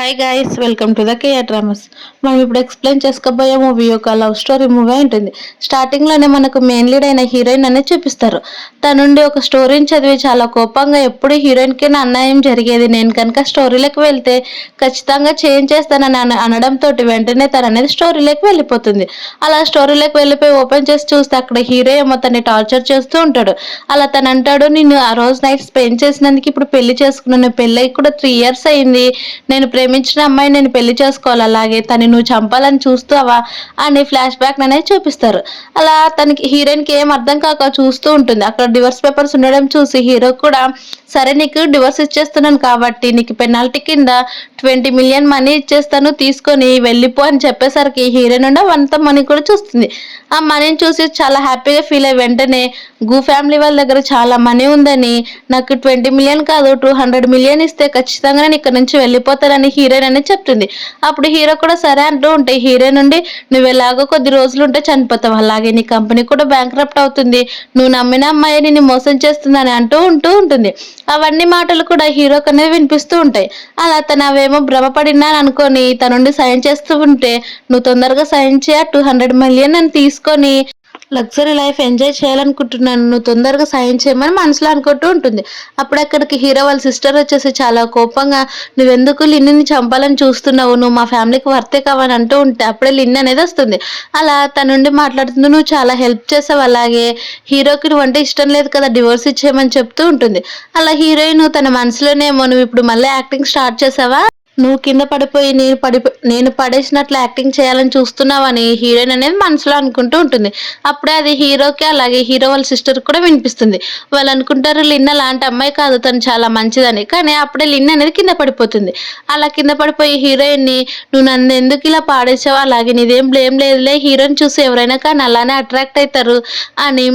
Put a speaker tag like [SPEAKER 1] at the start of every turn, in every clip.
[SPEAKER 1] Hi guys, welcome to the KR dramas. మనం ఇప్పుడు explain చేసుకోబోయే మూవీ ఒక లవ్ స్టోరీ మూవీ ఉంటుంది. స్టార్టింగ్లోనే మనకు మెయిన్ లీడ్ అయిన హీరోయిన్ అనేది చూపిస్తారు. తనుండి ఒక స్టోరీని చదివి చాలా కోపంగా ఎప్పుడు హీరోయిన్కి అన్యాయం జరిగేది, నేను కనుక స్టోరీలోకి వెళ్తే ఖచ్చితంగా చేంజ్ చేస్తానని అనడంతో వెంటనే తను అనేది స్టోరీలోకి వెళ్ళిపోతుంది. అలా స్టోరీలోకి వెళ్ళిపోయి ఓపెన్ చేసి చూస్తే అక్కడ హీరో ఏమో తనని టార్చర్ చేస్తూ ఉంటాడు. అలా తను అంటాడు, నేను ఆ రోజు నైట్ స్పెండ్ చేసినందుకు ఇప్పుడు పెళ్లి చేసుకున్నాను, పెళ్ళి కూడా 3 years అయింది, నేను ప్రేమించిన అమ్మాయి నేను పెళ్లి చేసుకోవాలి, అలాగే తను నువ్వు చంపాలని చూస్తావా అని ఫ్లాష్ బ్యాక్ అనేది చూపిస్తారు. అలా తనకి హీరోయిన్కి ఏం అర్థం కాక చూస్తూ ఉంటుంది. అక్కడ డివోర్స్ పేపర్స్ ఉండడం చూసి హీరో కూడా సరే నీకు డివోర్స్ ఇచ్చేస్తున్నాను కాబట్టి నీకు పెనాల్టీ కింద 20 million మనీ ఇచ్చేస్తాను, తీసుకొని వెళ్ళిపో అని చెప్పేసరికి హీరోయిన్ ఉండే అంత మనీ కూడా చూస్తుంది. ఆ మనీని చూసి చాలా హ్యాపీగా ఫీల్ అయ్యి వెంటనే ఫ్యామిలీ వాళ్ళ దగ్గర చాలా మనీ ఉందని, నాకు 20 million కాదు 200 million ఇస్తే ఖచ్చితంగా నేను ఇక్కడ నుంచి వెళ్ళిపోతానని హీరోయిన్ అనేది చెప్తుంది. అప్పుడు హీరో కూడా సరే అంటూ ఉంటే హీరోయిన్ నుండి నువ్వు ఎలాగో కొద్ది రోజులు ఉంటే చనిపోతావు, అలాగే నీ కంపెనీ కూడా బ్యాంక్రప్ట్ అవుతుంది, నువ్వు నమ్మిన అమ్మాయి నిన్ను మోసం చేస్తుందని అంటూ ఉంటుంది. అవన్నీ మాటలు కూడా హీరోకి అనేది వినిపిస్తూ ఉంటాయి. అలా తను అవేమో భ్రమపడినా అనుకొని తన నుండి సైన్ చేస్తూ ఉంటే నువ్వు తొందరగా సైన్ చేయ 200 million అని తీసుకొని లగ్జరీ లైఫ్ ఎంజాయ్ చేయాలనుకుంటున్నాను, నువ్వు తొందరగా సాయం చేయమని మనసులో అనుకుంటూ ఉంటుంది. అప్పుడు అక్కడికి హీరో వాళ్ళ సిస్టర్ వచ్చేసి చాలా కోపంగా నువ్వెందుకు లిన్నీని చంపాలని చూస్తున్నావు, నువ్వు మా ఫ్యామిలీకి వర్తే కావని అంటూ ఉంటే అప్పుడే లిన్ని అనేది వస్తుంది. అలా తన నుండి మాట్లాడుతుంది, నువ్వు చాలా హెల్ప్ చేసావు, అలాగే హీరోకి నువ్వు అంటే ఇష్టం లేదు కదా, డివోర్స్ ఇచ్చేయమని చెప్తూ ఉంటుంది. అలా హీరోయిన్ తన మనసులోనేమో నువ్వు ఇప్పుడు మళ్ళీ యాక్టింగ్ స్టార్ట్ చేసావా, నువ్వు కింద పడిపోయి నేను పడేసినట్లు యాక్టింగ్ చేయాలని చూస్తున్నావని హీరోయిన్ అనేది మనసులో అనుకుంటూ ఉంటుంది. అప్పుడే అది హీరోకి అలాగే హీరో వాళ్ళ సిస్టర్ కూడా వినిపిస్తుంది. వాళ్ళు అనుకుంటారు లిన్న లాంటి అమ్మాయి కాదు, తను చాలా మంచిదని. కానీ అప్పుడే లిన్న అనేది కింద పడిపోతుంది. అలా కింద పడిపోయి హీరోయిన్ని నువ్వు నన్ను ఎందుకు ఇలా పాడేసావు, అలాగే నీదేం బ్లేమ్ లేదులే, హీరోని చూసి ఎవరైనా కానీ అలానే అట్రాక్ట్ అవుతారు అని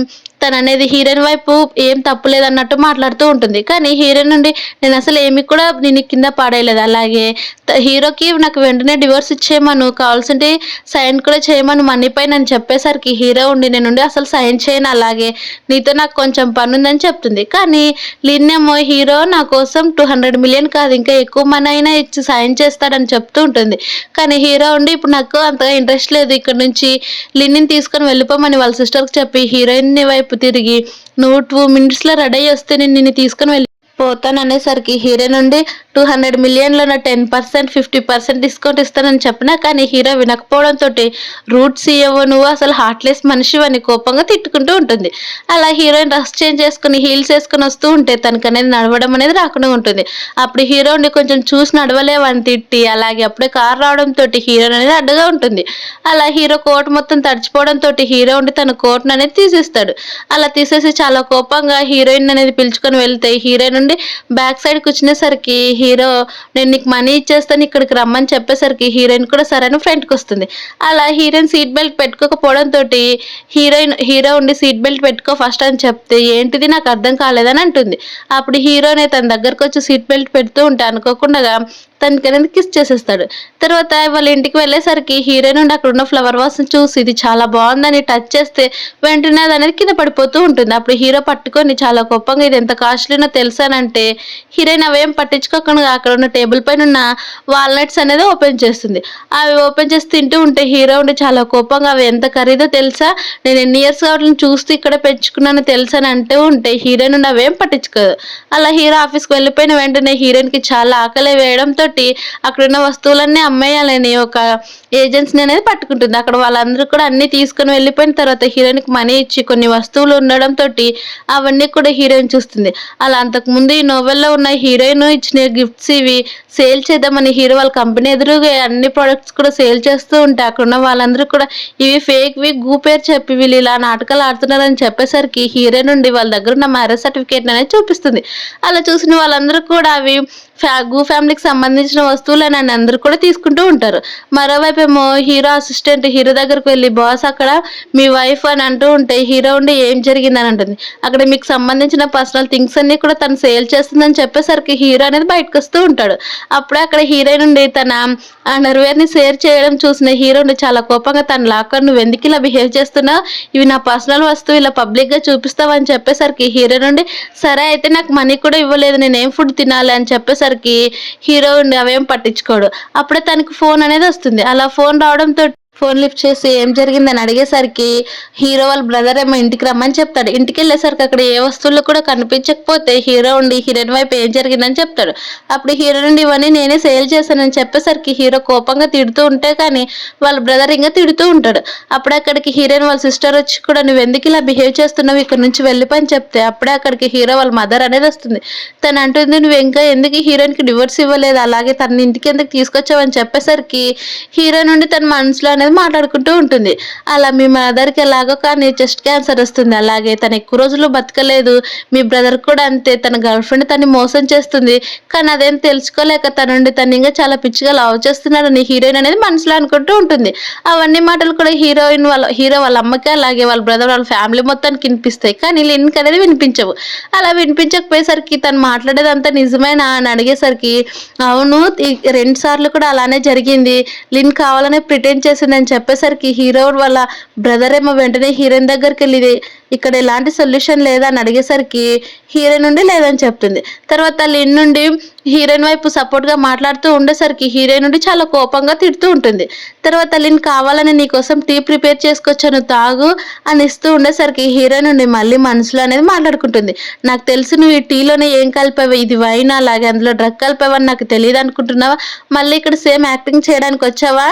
[SPEAKER 1] తను అనేది హీరోయిన్ వైపు ఏం తప్పులేదన్నట్టు మాట్లాడుతూ ఉంటుంది. కానీ హీరోయిన్ నుండి నేను అసలు ఏమి కూడా నేను కింద పాడేయలేదు, అలాగే హీరోకి నాకు వెంటనే డివోర్స్ ఇచ్చేయమను, కావాల్సింటే సైన్ కూడా చేయమను మనీ పైన అని చెప్పేసరికి హీరో ఉండి నేను అసలు సైన్ చేయను, అలాగే నీతో నాకు కొంచెం పని ఉందని చెప్తుంది. కానీ లిన్నేమో హీరో నా కోసం 200 million కాదు ఇంకా ఎక్కువ మనీ అయినా ఇచ్చి సైన్ చేస్తాడని చెప్తూ ఉంటుంది. కానీ హీరో ఉండి ఇప్పుడు నాకు అంతగా ఇంట్రెస్ట్ లేదు, ఇక్కడ నుంచి లిన్నిని తీసుకొని వెళ్ళిపోమని వాళ్ళ సిస్టర్కి చెప్పి హీరోయిన్ వైపు తిరిగి నువ్వు 2 minutesలో రెడీ అయ్యి వస్తే నేను నిన్ను తీసుకొని పోతాను అనేసరికి హీరో నుండి 200 millionలో 10% 50% డిస్కౌంట్ ఇస్తానని చెప్పినా కానీ హీరో వినకపోవడంతో రూట్స్ ఇవ్వవు, నువ్వు అసలు హార్ట్లెస్ మనిషి అని కోపంగా తిట్టుకుంటూ ఉంటుంది. అలా హీరోయిన్ డ్రెస్ చేంజ్ చేసుకుని హీల్స్ వేసుకుని వస్తూ ఉంటే తనకు అనేది నడవడం అనేది రాకుండా ఉంటుంది. అప్పుడు హీరోని కొంచెం చూసి నడవలేవని తిట్టి అలాగే అప్పుడే కారు రావడంతో హీరోయిన్ అనేది అడ్డుగా ఉంటుంది. అలా హీరో కోట్ మొత్తం తడిచిపోవడంతో హీరో ఉండి తన కోట్ను అనేది తీసేస్తాడు. అలా తీసేసి చాలా కోపంగా హీరోయిన్ అనేది పిలుచుకొని వెళ్తే హీరోయిన్ బ్యాక్ సైడ్ కూర్చునేసరికి హీరో నేను నీకు మనీ ఇచ్చేస్తాను ఇక్కడికి రమ్మని చెప్పేసరికి హీరోయిన్ కూడా సరైన ఫ్రంట్కి వస్తుంది. అలా హీరోయిన్ సీట్ బెల్ట్ పెట్టుకోకపోవడంతో హీరో ఉండి సీట్ బెల్ట్ పెట్టుకో ఫస్ట్ అని చెప్తే ఏంటిది నాకు అర్థం కాలేదని అంటుంది. అప్పుడు హీరోనే తన దగ్గరకు వచ్చి సీట్ బెల్ట్ పెడుతూ ఉంటే అనుకోకుండా తనకి అనేది కిస్ చేసేస్తాడు. తర్వాత వాళ్ళ ఇంటికి వెళ్ళేసరికి హీరోయిన్ నుండి అక్కడ ఉన్న ఫ్లవర్ వాస్ చూసి ఇది చాలా బాగుందని టచ్ చేస్తే వెంటనే అది అనేది కింద పడిపోతూ ఉంటుంది. అప్పుడు హీరో పట్టుకొని చాలా కోపంగా ఇది ఎంత కాస్ట్లీనో తెలుసానంటే హీరోయిన్ అవేం పట్టించుకోకుండా అక్కడ ఉన్న టేబుల్ పైన ఉన్న వాల్నట్స్ అనేది ఓపెన్ చేస్తుంది. అవి ఓపెన్ చేసి తింటూ ఉంటే హీరో ఉండి చాలా కోపంగా అవి ఎంత ఖరీదో తెలుసా, నేను ఎన్ని ఇయర్స్ వాటిని చూస్తూ ఇక్కడ పెంచుకున్నాను తెలుసా అని అంటూ ఉంటే హీరోయిన్ నుండి అవేం పట్టించుకోదు. అలా హీరో ఆఫీస్కి వెళ్ళిపోయిన వెంటనే హీరోయిన్కి చాలా ఆకలి వేయడంతో అక్కడున్న వస్తువులన్నీ అమ్మేయాలని ఒక ఏజెన్సీని అనేది పట్టుకుంటుంది. అక్కడ వాళ్ళందరూ కూడా అన్ని తీసుకుని వెళ్ళిపోయిన తర్వాత హీరోయిన్కి మనీ ఇచ్చి కొన్ని వస్తువులు ఉండడంతో అవన్నీ కూడా హీరోయిన్ చూస్తుంది. అలా అంతకుముందు ఈ నోవెల్లో ఉన్న హీరోయిన్ ఇచ్చిన గిఫ్ట్స్ ఇవి సేల్ చేద్దామని హీరో వాళ్ళ కంపెనీ ఎదురుగా అన్ని ప్రొడక్ట్స్ కూడా సేల్ చేస్తూ ఉంటే అక్కడున్న వాళ్ళందరూ కూడా ఇవి ఫేక్వి పేరు చెప్పి వీళ్ళు ఇలా నాటకాలు ఆడుతున్నారని చెప్పేసరికి హీరో నుండి వాళ్ళ దగ్గర ఉన్న మ్యారేజ్ సర్టిఫికేట్ అనేది చూపిస్తుంది. అలా చూసిన వాళ్ళందరూ కూడా అవి ఫ్యామిలీకి సంబంధించిన వస్తువులని అందరూ కూడా తీసుకుంటూ ఉంటారు. మరోవైపు ఏమో హీరో అసిస్టెంట్ హీరో దగ్గరకు వెళ్ళి బాస్ అక్కడ మీ వైఫ్ అని అంటూ ఉంటే హీరో ఉండి ఏం జరిగిందని అంటుంది. అక్కడ మీకు సంబంధించిన పర్సనల్ థింగ్స్ అన్ని కూడా తను సేల్ చేస్తుందని చెప్పేసరికి హీరో అనేది బయటకు వస్తూ ఉంటాడు. అప్పుడే అక్కడ హీరోయిన్ ఉండి తన అండర్వేర్ ని షేర్ చేయడం చూసిన హీరో ఉండి చాలా కోపంగా తన లాక్కర్ నువ్వు ఎందుకు ఇలా బిహేవ్ చేస్తున్నావు, ఇవి నా పర్సనల్ వస్తువు ఇలా పబ్లిక్ గా చూపిస్తావని చెప్పేసరికి హీరో నుండి సరే అయితే నాకు మనీ కూడా ఇవ్వలేదు నేను ఏం ఫుడ్ తినాలి అని చెప్పేసరికి హీరో ఉండి అవేం పట్టించుకోడు. అప్పుడే తనకి ఫోన్ అనేది వస్తుంది. అలా ఫోన్ రావడంతో ఫోన్ లిఫ్ట్ చేసి ఏం జరిగిందని అడిగేసరికి హీరో వాళ్ళ బ్రదర్ ఏమో ఇంటికి రమ్మని చెప్తాడు. ఇంటికి వెళ్ళేసరికి అక్కడ ఏ వస్తువులు కూడా కనిపించకపోతే హీరో ఉండి హీరోయిన్ వైపు ఏం జరిగిందని చెప్తాడు. అప్పుడు హీరో నుండి ఇవన్నీ నేనే సేల్ చేశానని చెప్పేసరికి హీరో కోపంగా తిడుతూ ఉంటే కానీ వాళ్ళ బ్రదర్ ఇంకా తిడుతూ ఉంటాడు. అప్పుడే అక్కడికి హీరోయిన్ వాళ్ళ సిస్టర్ వచ్చి కూడా నువ్వు ఎందుకు ఇలా బిహేవ్ చేస్తున్నావు ఇక్కడ నుంచి వెళ్ళిపోని చెప్తే అప్పుడే అక్కడికి హీరో వాళ్ళ మదర్ అనేది వస్తుంది. తను అంటుంది నువ్వు ఇంకా ఎందుకు హీరోయిన్కి డివోర్స్ ఇవ్వలేదు, అలాగే తన ఇంటికి ఎందుకు తీసుకొచ్చావని చెప్పేసరికి హీరో నుండి తన మనసులో అనేది మాట్లాడుకుంటూ ఉంటుంది. అలా మీ మదర్కి ఎలాగో కానీ చెస్ట్ క్యాన్సర్ వస్తుంది, అలాగే తను ఎక్కువ రోజులు బతకలేదు, మీ బ్రదర్ కూడా అంతే తన గర్ల్ ఫ్రెండ్ తన్ని మోసం చేస్తుంది, కానీ అదేం తెలుసుకోలేక తనుండి తను ఇంకా చాలా పిచ్చిగా లవ్ చేస్తున్నాడని హీరోయిన్ అనేది మనసులో అనుకుంటూ ఉంటుంది. అవన్నీ మాటలు కూడా హీరో వాళ్ళ అమ్మకి అలాగే వాళ్ళ బ్రదర్ వాళ్ళ ఫ్యామిలీ మొత్తానికి వినిపిస్తాయి, కానీ లిన్కి అనేది వినిపించవు. అలా వినిపించకపోయేసరికి తను మాట్లాడేదంతా నిజమేనా అని అడిగేసరికి అవును 2 సార్లు కూడా అలానే జరిగింది, లిన్ కావాలనే ప్రిటెండ్ చేసిందని చెప్పేసరికి హీరో వాళ్ళ బ్రదర్ ఏమో వెంటనే హీరోయిన్ దగ్గరికి వెళ్ళి ఇక్కడ ఎలాంటి సొల్యూషన్ లేదా అని అడిగేసరికి హీరోయిన్ నుండి లేదని చెప్తుంది. తర్వాత లిన్ నుండి హీరోయిన్ వైపు సపోర్ట్గా మాట్లాడుతూ ఉండేసరికి హీరోయిన్ నుండి చాలా కోపంగా తిడుతూ ఉంటుంది. తర్వాత లిన్ కావాలని నీకోసం టీ ప్రిపేర్ చేసుకొచ్చాను తాగు అని ఇస్తూ ఉండేసరికి హీరోయిన్ నుండి మళ్ళీ మనసులో అనేది మాట్లాడుకుంటుంది. నాకు తెలుసు నువ్వు ఈ టీలోనే ఏం కలిపావు, ఇది వైన్ అలాగే అందులో డ్రగ్ కలిపావని నాకు తెలియదు అనుకుంటున్నావా, మళ్ళీ ఇక్కడ సేమ్ యాక్టింగ్ చేయడానికి వచ్చావా,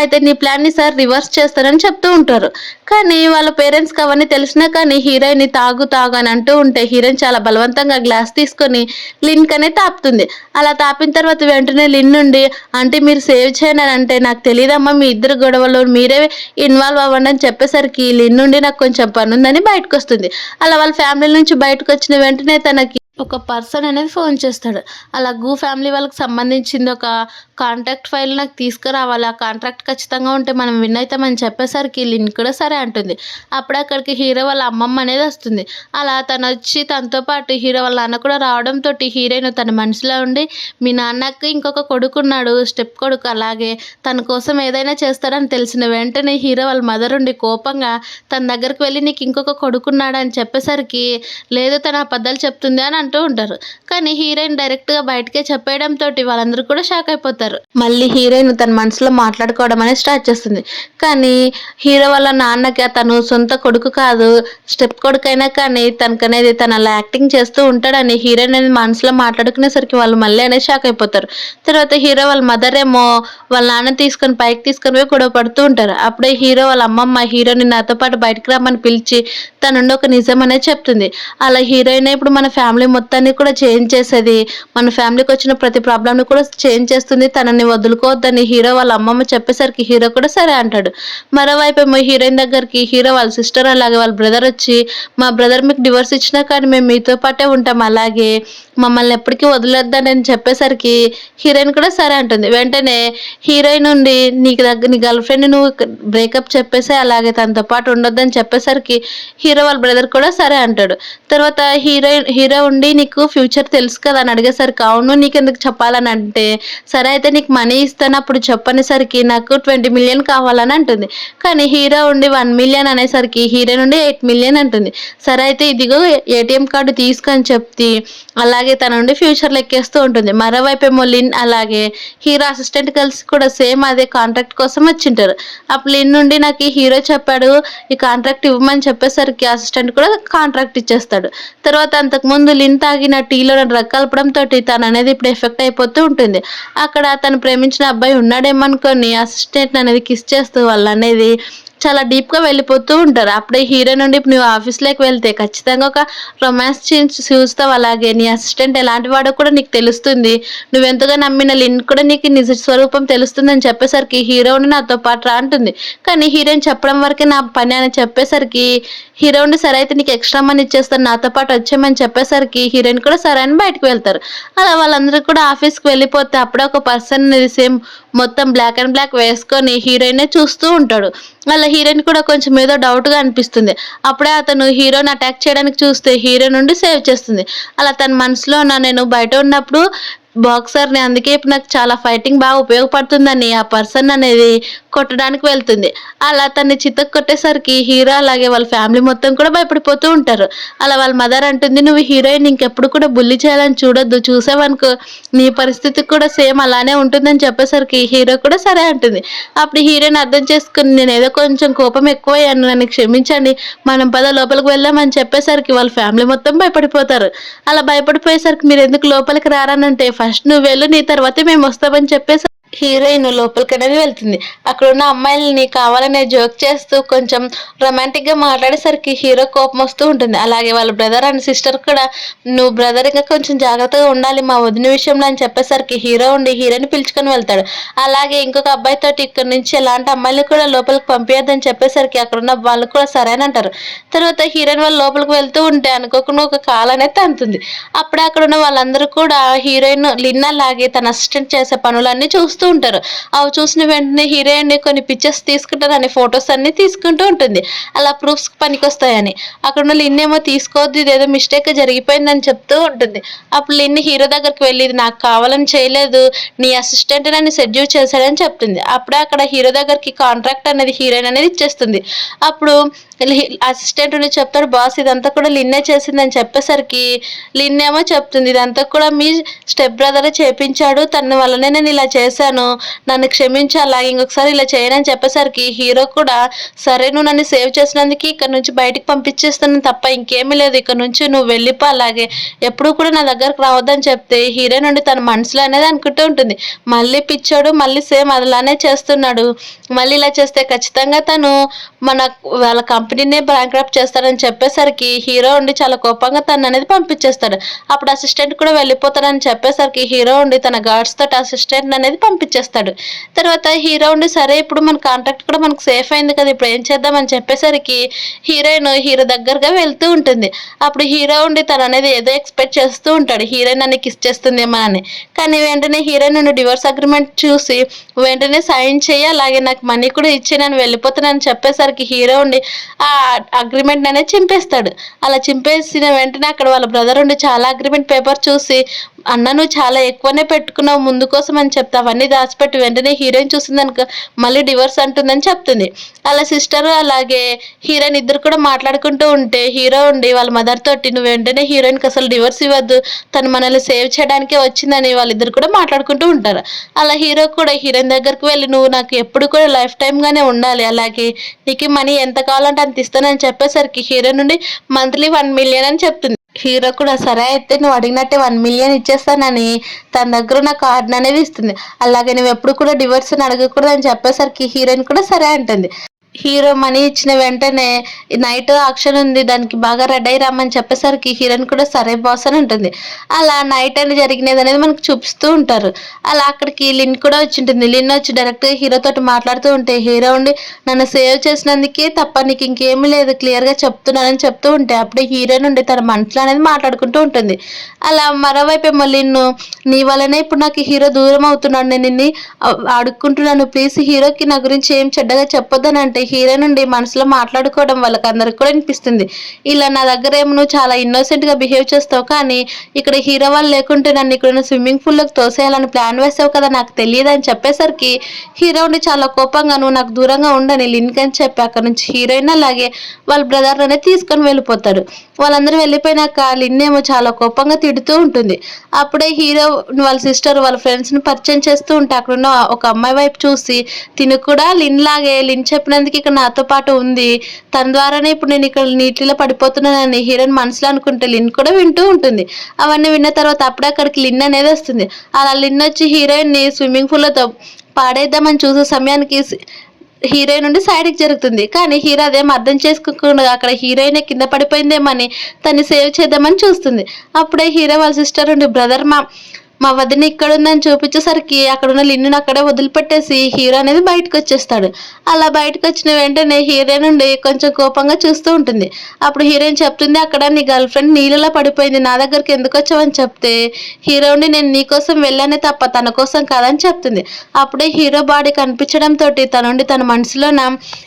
[SPEAKER 1] అయితే నీ ప్లాన్ని సార్ రివర్స్ చేస్తారని చెప్తూ ఉంటారు. కానీ వాళ్ళ పేరెంట్స్కి అవన్నీ తెలిసినా కానీ హీరోయిన్ తాగు తాగు అని అంటూ ఉంటే హీరోయిన్ చాలా బలవంతంగా గ్లాస్ తీసుకొని లిన్ కనే తాపుతుంది. అలా తాపిన తర్వాత వెంటనే లిన్ నుండి అంటే మీరు సేవ్ చేయను అంటే నాకు తెలియదమ్మా మీ ఇద్దరు గొడవలో మీరే ఇన్వాల్వ్ అవ్వండి అని చెప్పేసరికి లిన్ నుండి నాకు కొంచెం పని ఉందని బయటకు వస్తుంది. అలా వాళ్ళ ఫ్యామిలీ నుంచి బయటకు వచ్చిన వెంటనే తనకి ఒక పర్సన్ అనేది ఫోన్ చేస్తాడు. అలా గూ ఫ్యామిలీ వాళ్ళకి సంబంధించింది ఒక కాంటాక్ట్ ఫైల్ నాకు తీసుకురావాలి, ఆ కాంట్రాక్ట్ ఖచ్చితంగా ఉంటే మనం విన్ అవుతామని చెప్పేసరికి లిన్ కూడా సరే అంటుంది. అప్పుడే అక్కడికి హీరో వాళ్ళ అమ్మమ్మ అనేది వస్తుంది. అలా తను వచ్చి తనతో పాటు హీరో వాళ్ళ నాన్న కూడా రావడంతో హీరోయిన్ తన మనసులో ఉండి మీ నాన్నకి ఇంకొక కొడుకున్నాడు స్టెప్ కొడుకు, అలాగే తన కోసం ఏదైనా చేస్తారని తెలిసిన వెంటనే హీరో వాళ్ళ మదర్ ఉండి కోపంగా తన దగ్గరికి వెళ్ళి నీకు ఇంకొక కొడుకున్నాడు అని చెప్పేసరికి లేదు తన అబద్ధాలు చెప్తుంది అని అంటూ ఉంటారు. కానీ హీరోయిన్ డైరెక్ట్గా బయటకే చెప్పేయడంతో వాళ్ళందరూ కూడా షాక్ అయిపోతారు. మళ్ళీ హీరోయిన్ తన మనసులో మాట్లాడుకోవడం అనేది స్టార్ట్ చేస్తుంది. కానీ హీరో వాళ్ళ నాన్నకి తను సొంత కొడుకు కాదు స్టెప్ కొడుకు అయినా కానీ తనకనేది తను అలా యాక్టింగ్ చేస్తూ ఉంటాడని హీరోయిన్ అనేది మనసులో మాట్లాడుకునేసరికి వాళ్ళు మళ్ళీ అనేది షాక్ అయిపోతారు. తర్వాత హీరో వాళ్ళ మదర్ ఏమో వాళ్ళ నాన్న తీసుకొని పైకి తీసుకొని పోయి గొడవ పడుతూ ఉంటారు. అప్పుడే హీరో వాళ్ళ అమ్మమ్మ హీరోని నాతో పాటు బయటకు రమ్మని పిలిచి తన నుండి ఒక నిజం అనేది చెప్తుంది. అలా హీరోయిన్ ఇప్పుడు మన ఫ్యామిలీ మొత్తాన్ని కూడా చేంజ్ చేసేది, మన ఫ్యామిలీకి వచ్చిన ప్రతి ప్రాబ్లమ్ని కూడా చేంజ్ చేస్తుంది, తనని వదులుకోవద్దని హీరో వాళ్ళ అమ్మమ్మ చెప్పేసరికి హీరో కూడా సరే అంటాడు. మరోవైపు ఏమో హీరోయిన్ దగ్గరికి హీరో వాళ్ళ సిస్టర్ అలాగే వాళ్ళ బ్రదర్ వచ్చి మా బ్రదర్ మీకు డివోర్స్ ఇచ్చినా కానీ మేము మీతో పాటే ఉంటాం, అలాగే మమ్మల్ని ఎప్పటికీ వదిలేద్దని చెప్పేసరికి హీరోయిన్ కూడా సరే అంటుంది. వెంటనే హీరోయిన్ నుండి నీ గర్ల్ ఫ్రెండ్ నువ్వు బ్రేకప్ చెప్పేసి అలాగే తనతో పాటు ఉండొద్దని చెప్పేసరికి హీరో వాళ్ళ బ్రదర్ కూడా సరే అంటాడు. తర్వాత హీరో ఉండి నీకు ఫ్యూచర్ తెలుసు కదా అని అడిగేసరికి అవును నీకెందుకు చెప్పాలని అంటే సరే అయితే నీకు మనీ ఇస్తాను అప్పుడు చెప్పనేసరికి నాకు 20 మిలియన్ కావాలని అంటుంది. కానీ హీరో ఉండి 1 మిలియన్ అనేసరికి హీరో నుండి 8 మిలియన్ అంటుంది. సరే అయితే ఇదిగో ఏటీఎం కార్డు తీసుకొని చెప్తే అలాగే తన నుండి ఫ్యూచర్ లెక్కేస్తూ ఉంటుంది. మరోవైపు ఏమో లిన్ అలాగే హీరో అసిస్టెంట్ కలిసి కూడా సేమ్ అదే కాంట్రాక్ట్ కోసం వచ్చింటారు. అప్పుడు లిన్ నుండి నాకు ఈ హీరో చెప్పాడు ఈ కాంట్రాక్ట్ ఇవ్వమని చెప్పేసరికి అసిస్టెంట్ కూడా కాంట్రాక్ట్ ఇచ్చేస్తాడు. తర్వాత అంతకుముందు లిన్ తాగిన టీలో డ్రగ్ కలపడంతో తను అనేది ఇప్పుడు ఎఫెక్ట్ అయిపోతూ ఉంటుంది. అక్కడ తను ప్రేమించిన అబ్బాయి ఉన్నాడేమనుకొని అసిస్టెంట్ అనేది కిస్ చేస్తూ వాళ్ళు అనేది చాలా డీప్గా వెళ్ళిపోతూ ఉంటారు. అప్పుడే హీరో నుండి ఇప్పుడు నువ్వు ఆఫీస్లోకి వెళ్తే ఖచ్చితంగా ఒక రొమాన్స్ సీన్స్ చూస్తావు, అలాగే నీ అసిస్టెంట్ ఎలాంటి వాడో కూడా నీకు తెలుస్తుంది, నువ్వెంతగా నమ్మిన లిన్ కూడా నీకు నిజ స్వరూపం తెలుస్తుంది అని చెప్పేసరికి హీరో ఉండి నాతో పాటు రా అంటుంది. కానీ హీరోయిన్ చెప్పడం వరకే నా పని అని చెప్పేసరికి హీరో ఉండి సరే అయితే నీకు ఎక్స్ట్రా మనీ ఇచ్చేస్తాను నాతో పాటు వచ్చామని చెప్పేసరికి హీరోయిన్ కూడా సరే అని బయటకు వెళ్తారు. అలా వాళ్ళందరూ కూడా ఆఫీస్కి వెళ్ళిపోతే అప్పుడే ఒక పర్సన్ సేమ్ మొత్తం బ్లాక్ అండ్ బ్లాక్ వేసుకొని హీరోయిన్ చూస్తూ ఉంటాడు. వాళ్ళ హీరోయిన్ కూడా కొంచెం ఏదో డౌట్గా అనిపిస్తుంది. అప్పుడే అతను హీరోని అటాక్ చేయడానికి చూస్తే హీరో నుండి సేవ్ చేస్తుంది. అలా తన మనసులో నేను బయట ఉన్నప్పుడు బాక్సర్ని. అందుకే ఇప్పుడు నాకు చాలా ఫైటింగ్ బాగా ఉపయోగపడుతుందని ఆ పర్సన్ అనేది కొట్టడానికి వెళ్తుంది. అలా తన్ని చితక్ కొట్టేసరికి హీరో అలాగే వాళ్ళ ఫ్యామిలీ మొత్తం కూడా భయపడిపోతూ ఉంటారు. అలా వాళ్ళ మదర్ అంటుంది, "నువ్వు హీరోయిన్ ఇంకెప్పుడు కూడా బుల్లి చేయాలని చూడొద్దు. చూసావనుకో నీ పరిస్థితి కూడా సేమ్ అలానే ఉంటుందని" చెప్పేసరికి హీరో కూడా సరే అంటుంది. అప్పుడు హీరోయిన్ అర్థం చేసుకొని, "నేనేదో కొంచెం కోపం ఎక్కువయ్యాను. నన్ను క్షమించండి. మనం పద లోపలికి వెళ్దాం" అని చెప్పేసరికి వాళ్ళ ఫ్యామిలీ మొత్తం భయపడిపోతారు. అలా భయపడిపోయేసరికి మీరెందుకు లోపలికి రారనంటే, "ఫస్ట్ నువ్వు వెళ్ళు. నీ తర్వాతే మేమొస్తామని" చెప్పేసి హీరోయిన్ లోపలికనేది వెళ్తుంది. అక్కడున్న అమ్మాయిలని కావాలనే జోక్ చేస్తూ కొంచెం రొమాంటిక్‌గా మాట్లాడేసరికి హీరో కోపమొస్తూ ఉంటుంది. అలాగే వాళ్ళ బ్రదర్ అండ్ సిస్టర్ కూడా, "నువ్వు బ్రదర్ ఇంకా కొంచెం జాగ్రత్తగా ఉండాలి మా వదిన విషయంలో" అని చెప్పేసరికి హీరో ఉండి హీరోయిన్‌ని పిలుచుకొని వెళ్తాడు. అలాగే ఇంకొక అబ్బాయితోటి, "ఇక్కడి నుంచి ఎలాంటి అమ్మాయిలని కూడా లోపలికి పంపియొద్దని" చెప్పేసరికి అక్కడున్న వాళ్ళు కూడా సరేనంటారు. తర్వాత హీరోయిన్ వాళ్ళు లోపలికి వెళ్తూ ఉంటే అనుకోకుండా ఒక కాలనేది తంతుంది. అప్పుడే అక్కడున్న వాళ్ళందరూ కూడా హీరోయిన్ లిన్ అలాగే తన అసిస్టెంట్ చేసే పనులన్నీ చూస్తూ ఉంటారు. అవి చూసిన వెంటనే హీరోయిన్ కొన్ని పిక్చర్స్ తీసుకుంటానని ఫోటోస్ అన్నీ తీసుకుంటూ ఉంటుంది. అలా ప్రూఫ్స్‌కి పనికొస్తాయని. అక్కడున్న లిన్ ఏమో తీసుకోవద్దు, ఇదేదో మిస్టేక్‌గా జరిగిపోయిందని చెప్తూ ఉంటుంది. అప్పుడు లిన్ హీరో దగ్గరికి వెళ్లి, "ఇది నాకు కావాలని చేయలేదు. నీ అసిస్టెంట్ నన్ను సెడ్యూస్ చేశాడని" చెప్తుంది. అప్పుడే అక్కడ హీరో దగ్గరికి కాంట్రాక్ట్ అనేది హీరోయిన్ అనేది ఇచ్చేస్తుంది. అప్పుడు అసిస్టెంట్ ఉండి చెప్తాడు, "బాస్ ఇదంతా కూడా లిన్నే చేసిందని" చెప్పేసరికి లిన్ ఏమో చెప్తుంది, "ఇదంతా కూడా మీ స్టెప్ బ్రదరే చేపించాడు. తన వల్లనే నేను ఇలా చేశాను. నన్ను క్షమించు. అలాగే ఇంకొకసారి ఇలా చేయనని" చెప్పేసరికి హీరో కూడా, "సరే నువ్వు నన్ను సేవ్ చేసినందుకు ఇక్కడ నుంచి బయటికి పంపించేస్తున్నాను తప్ప ఇంకేమీ లేదు. ఇక్కడ నుంచి నువ్వు వెళ్ళిపో. అలాగే ఎప్పుడూ కూడా నా దగ్గరకు రావద్దని" చెప్తే హీరోయిన్ నుండి తన మనసులో అనేది అనుకుంటూ ఉంటుంది, మళ్ళీ పిచ్చోడు మళ్ళీ సేమ్ అలానే చేస్తున్నాడు. మళ్ళీ ఇలా చేస్తే ఖచ్చితంగా తను మన వాళ్ళ కంపెనీనే బ్యాంక్రప్ట్ చేస్తాడని చెప్పేసరికి హీరో ఉండి చాలా కోపంగా తననేది పంపించేస్తాడు. అప్పుడు అసిస్టెంట్ కూడా వెళ్ళిపోతాడని చెప్పేసరికి హీరో ఉండి తన గార్డ్స్ తోటి అసిస్టెంట్ అనేది పంపించేస్తాడు. తర్వాత హీరో ఉండి, "సరే ఇప్పుడు మన కాంట్రాక్ట్ కూడా మనకు సేఫ్ అయింది కదా, ఇప్పుడు ఏం చేద్దాం" అని చెప్పేసరికి హీరోయిన్ హీరో దగ్గరగా వెళ్తూ ఉంటుంది. అప్పుడు హీరో ఉండి తననేది ఏదో ఎక్స్పెక్ట్ చేస్తూ ఉంటాడు, హీరోయిన్ నన్ను కిస్ చేస్తుందేమో అని. కానీ వెంటనే హీరోయిన్ నుండి డివోర్స్ అగ్రిమెంట్ చూసి వెంటనే సైన్ చేయి, అలాగే నాకు మనీ కూడా ఇచ్చి నేను వెళ్ళిపోతానని చెప్పేసరికి హీరో ఉండి ఆ అగ్రిమెంట్ అనేది చింపేస్తాడు. అలా చింపేసిన వెంటనే అక్కడ వాళ్ళ బ్రదర్ ఉండి చాలా అగ్రిమెంట్ పేపర్ చూసి, "అన్న నువ్వు చాలా ఎక్కువనే పెట్టుకున్నావు ముందు కోసం" అని చెప్తే, "అవన్నీ దాచిపెట్టి" వెంటనే హీరోయిన్ చూసిందనుకో మళ్ళీ డివోర్స్ అంటుందని చెప్తుంది. అలా సిస్టర్ అలాగే హీరోయిన్ ఇద్దరు కూడా మాట్లాడుకుంటూ ఉంటే హీరో ఉండి వాళ్ళ మదర్ తోటి, "నువ్వు వెంటనే హీరోయిన్‌కి అసలు డివోర్స్ ఇవ్వద్దు. తను మనల్ని సేవ్ చేయడానికే వచ్చిందని" వాళ్ళిద్దరు కూడా మాట్లాడుకుంటూ ఉంటారు. అలా హీరో కూడా హీరోయిన్ దగ్గరికి వెళ్ళి, "నువ్వు నాకు ఎప్పుడు కూడా లైఫ్ టైమ్‌గానే ఉండాలి. అలాగే నీకు మనీ ఎంత కావాలంటే అంత ఇస్తానని" చెప్పేసరికి హీరో నుండి మంత్లీ 1,000,000 అని చెప్తుంది. హీరో కూడా, "సరే అయితే నువ్వు అడిగినట్టే 1,000,000 ఇచ్చేస్తానని" తన దగ్గరున్న కార్డ్‌ననేది ఇస్తుంది. అలాగే "నువ్వెప్పుడు కూడా డివోర్స్ అని అడగకూడదని" చెప్పేసరికి హీరోయిన్ కూడా సరే అంటుంది. హీరో మనీ ఇచ్చిన వెంటనే, నైట్ ఆక్షన్ ఉంది దానికి బాగా రెడీ అయ్యి రమ్మని చెప్పేసరికి హీరోయిన్ కూడా సరే బాస్ అని ఉంటుంది. అలా నైట్ అని జరిగినది అనేది మనకు చూపిస్తూ ఉంటారు. అలా అక్కడికి లిన్ కూడా వచ్చింటుంది. లిన్ వచ్చి డైరెక్ట్‌గా హీరోతోటి మాట్లాడుతూ ఉంటే హీరో ఉండి, "నన్ను సేవ్ చేసినందుకే తప్ప నీకు ఇంకేమీ లేదు, క్లియర్‌గా చెప్తున్నానని" చెప్తూ ఉంటే అప్పుడే హీరోయిన్ ఉండి తన మనసులో అనేది మాట్లాడుకుంటూ ఉంటుంది. అలా మరోవైపేమో లిన్ను, "నీ వల్లనే ఇప్పుడు నాకు హీరో దూరం అవుతున్నాడు. నేను నిన్ని అడుక్కుంటున్నాను. ప్లీజ్ హీరోకి నా గురించి ఏం చెడ్డగా చెప్పొద్దని" అంటే హీరో నుండి మనసులో మాట్లాడుకోవడం వాళ్ళకందరికి కూడా వినిపిస్తుంది. ఇలా నా దగ్గర ఏమో నువ్వు చాలా ఇన్నోసెంట్‌గా బిహేవ్ చేస్తావు, కానీ ఇక్కడ హీరో వాళ్ళు లేకుంటే నన్ను ఇక్కడున్న స్విమ్మింగ్ పూల్‌లోకి తోసేయాలని ప్లాన్ వేసావు కదా, నాకు తెలియదని చెప్పేసరికి హీరో ఉండి చాలా కోపంగా, "నువ్వు నాకు దూరంగా ఉండని లిన్‌కి" అని చెప్పి అక్కడి నుంచి హీరోయిన్ అలాగే వాళ్ళ బ్రదర్‌ని తీసుకొని వెళ్ళిపోతాడు. వాళ్ళందరూ వెళ్ళిపోయినాక లిన్ ఏమో చాలా కోపంగా తిడుతూ ఉంటుంది. అప్పుడే హీరో వాళ్ళ సిస్టర్ వాళ్ళ ఫ్రెండ్స్‌ని పరిచయం చేస్తూ ఉంటే అక్కడున్న ఒక అమ్మాయి వైపు చూసి, "తిను కూడా లిన్ లాగే లిన్ చెప్పినందుకు ఇక్కడ నాతో పాటు ఉంది. తన ద్వారానే ఇప్పుడు నేను ఇక్కడ నీటిలో పడిపోతున్నానని" హీరోయిన్ మనసులో అనుకుంటే లిన్ కూడా వింటూ ఉంటుంది. అవన్నీ విన్న తర్వాత అప్పుడే అక్కడికి లిన్ అనేది వస్తుంది. అలా లిన్ వచ్చి హీరోయిన్‌ని స్విమ్మింగ్ పూల్‌లో పాడేద్దామని చూసే సమయానికి హీరోయిన్ నుండి సైడ్‌కి జరుగుతుంది. కానీ హీరో అదేం అర్థం చేసుకోకుండా అక్కడ హీరోయినే కింద పడిపోయిందేమని తన్ని సేవ్ చేద్దామని చూస్తుంది. అప్పుడే హీరో వాళ్ళ సిస్టర్ ఉండి, "బ్రదర్ మా వదిన ఇక్కడుందని" చూపించేసరికి అక్కడున్న లిన్నుని అక్కడే వదిలిపెట్టేసి హీరో అనేది బయటకొచ్చేస్తాడు. అలా బయటకొచ్చిన వెంటనే హీరోయిన్ నుండి కొంచెం కోపంగా చూస్తూ ఉంటుంది. అప్పుడు హీరోయిన్ చెప్తుంది, "అక్కడ నీ గర్ల్ ఫ్రెండ్ నీళ్ళలో పడిపోయింది. నా దగ్గరికి ఎందుకొచ్చావని" చెప్తే హీరో ఉండి, "నేను నీ కోసం వెళ్ళానే తప్ప తన కోసం కాదని" చెప్తుంది. అప్పుడే హీరో బాడీ కనిపించడంతోటి తనుండి తన మనసులోన,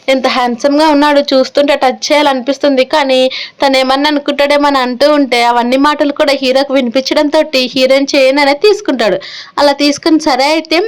[SPEAKER 1] "ఎంత హ్యాండ్సమ్‌గా ఉన్నాడు, చూస్తుంటే టచ్ చేయాలనిపిస్తుంది" కానీ తనేమన్నా అనుకుంటాడేమో అని అంటూ ఉంటే అవన్నీ మాటలు కూడా హీరోకి వినిపించడంతోటి హీరోయిన్ చేయననే తీసుకుంటాడు. అలా తీసుకుని సరే అయితే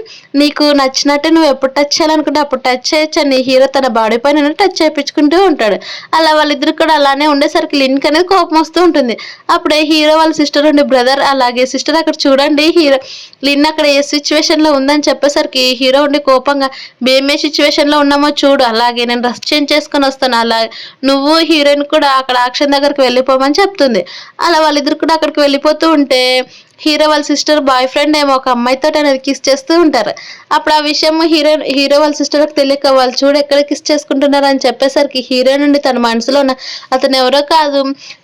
[SPEAKER 1] నీకు నచ్చినట్టు నువ్వు ఎప్పుడు టచ్ చేయాలనుకుంటే అప్పుడు టచ్ చేయొచ్చు అని హీరో తన బాడీ పైన టచ్ చేయించుకుంటూ ఉంటాడు. అలా వాళ్ళిద్దరు కూడా అలానే ఉండేసరికి లిన్క్ అనేది కోపం వస్తూ ఉంటుంది. అప్పుడే హీరో వాళ్ళ సిస్టర్ ఉండి బ్రదర్ అలాగే సిస్టర్ అక్కడ చూడండి హీరో లిన్ అక్కడ ఏ సిచ్యువేషన్ లో ఉందని చెప్పేసరికి హీరో ఉండి కోపంగా మేమే సిచ్యువేషన్ లో ఉన్నామో చూడు, అలాగే నేను డ్రెస్ చేంజ్ చేసుకుని వస్తాను, అలా నువ్వు హీరోయిన్ కూడా అక్కడ యాక్షన్ దగ్గరికి వెళ్ళిపోమని చెప్తుంది. అలా వాళ్ళిద్దరు కూడా అక్కడికి వెళ్ళిపోతూ ఉంటే హీరో వాళ్ళ సిస్టర్ బాయ్ ఫ్రెండ్ ఏమో ఒక అమ్మాయితో అనేది కిస్ చేస్తూ ఉంటారు. అప్పుడు ఆ విషయం హీరో వాళ్ళ సిస్టర్కి తెలియక వాళ్ళు చూడు ఎక్కడ కిస్ చేసుకుంటున్నారు అని చెప్పేసరికి హీరో నుండి తన మనసులో అతను ఎవరో కాదు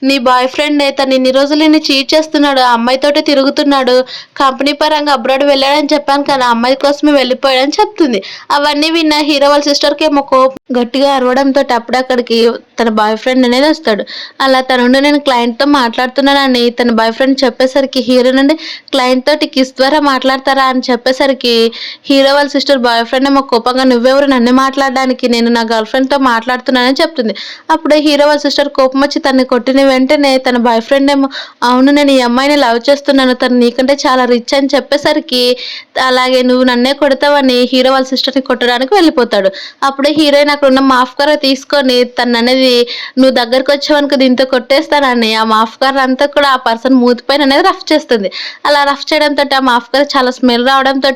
[SPEAKER 1] నీ బాయ్ ఫ్రెండ్, తను ఇన్ని రోజులు నిన్ను చీట్ చేస్తున్నాడు, ఆ అమ్మాయితోటి తిరుగుతున్నాడు, కంపెనీ పరంగా అబ్రాడ్ వెళ్ళాడని చెప్పాను కానీ ఆ అమ్మాయి కోసమే వెళ్ళిపోయాడని చెప్తుంది. అవన్నీ విన్న హీరో వాళ్ళ సిస్టర్కి ఏమో కోపం గట్టిగా అరవడంతో అప్పుడు అక్కడికి తన బాయ్ ఫ్రెండ్ అనేది వస్తాడు. అలా తనుండి నేను క్లయింట్తో మాట్లాడుతున్నానని తన బాయ్ ఫ్రెండ్ చెప్పేసరికి హీరో నుండి క్లయింట్ తోటి కిస్ ద్వారా మాట్లాడతారా అని చెప్పేసరికి హీరో వాళ్ళ సిస్టర్ బాయ్ ఫ్రెండ్ ఏమో కోపంగా నువ్వెవరు నన్ను మాట్లాడడానికి, నేను నా గర్ల్ ఫ్రెండ్తో మాట్లాడుతున్నానని చెప్తుంది. అప్పుడే హీరో వాళ్ళ సిస్టర్ కోపం వచ్చి తనని కొట్టిన వెంటనే తన బాయ్ ఫ్రెండ్ ఏమో అవును నేను ఈ అమ్మాయిని లవ్ చేస్తున్నాను, తను నీకంటే చాలా రిచ్ అని చెప్పేసరికి అలాగే నువ్వు నన్నే కొడతావని హీరో వాళ్ళ సిస్టర్ని కొట్టడానికి వెళ్ళిపోతాడు. అప్పుడే హీరోయిన్ అక్కడ ఉన్న మాఫ్ కర్ర తీసుకొని తను అనేది నువ్వు దగ్గరకు వచ్చావనుకో దీంతో కొట్టేస్తానని ఆ మాఫ్ కర్ర అంతా కూడా ఆ పర్సన్ మూతి పైన అనేది రఫ్ చేస్తుంది. అలా రఫ్ చేయడంతో ఆ మాఫ్ కర్ర చాలా స్మెల్ రావడంతో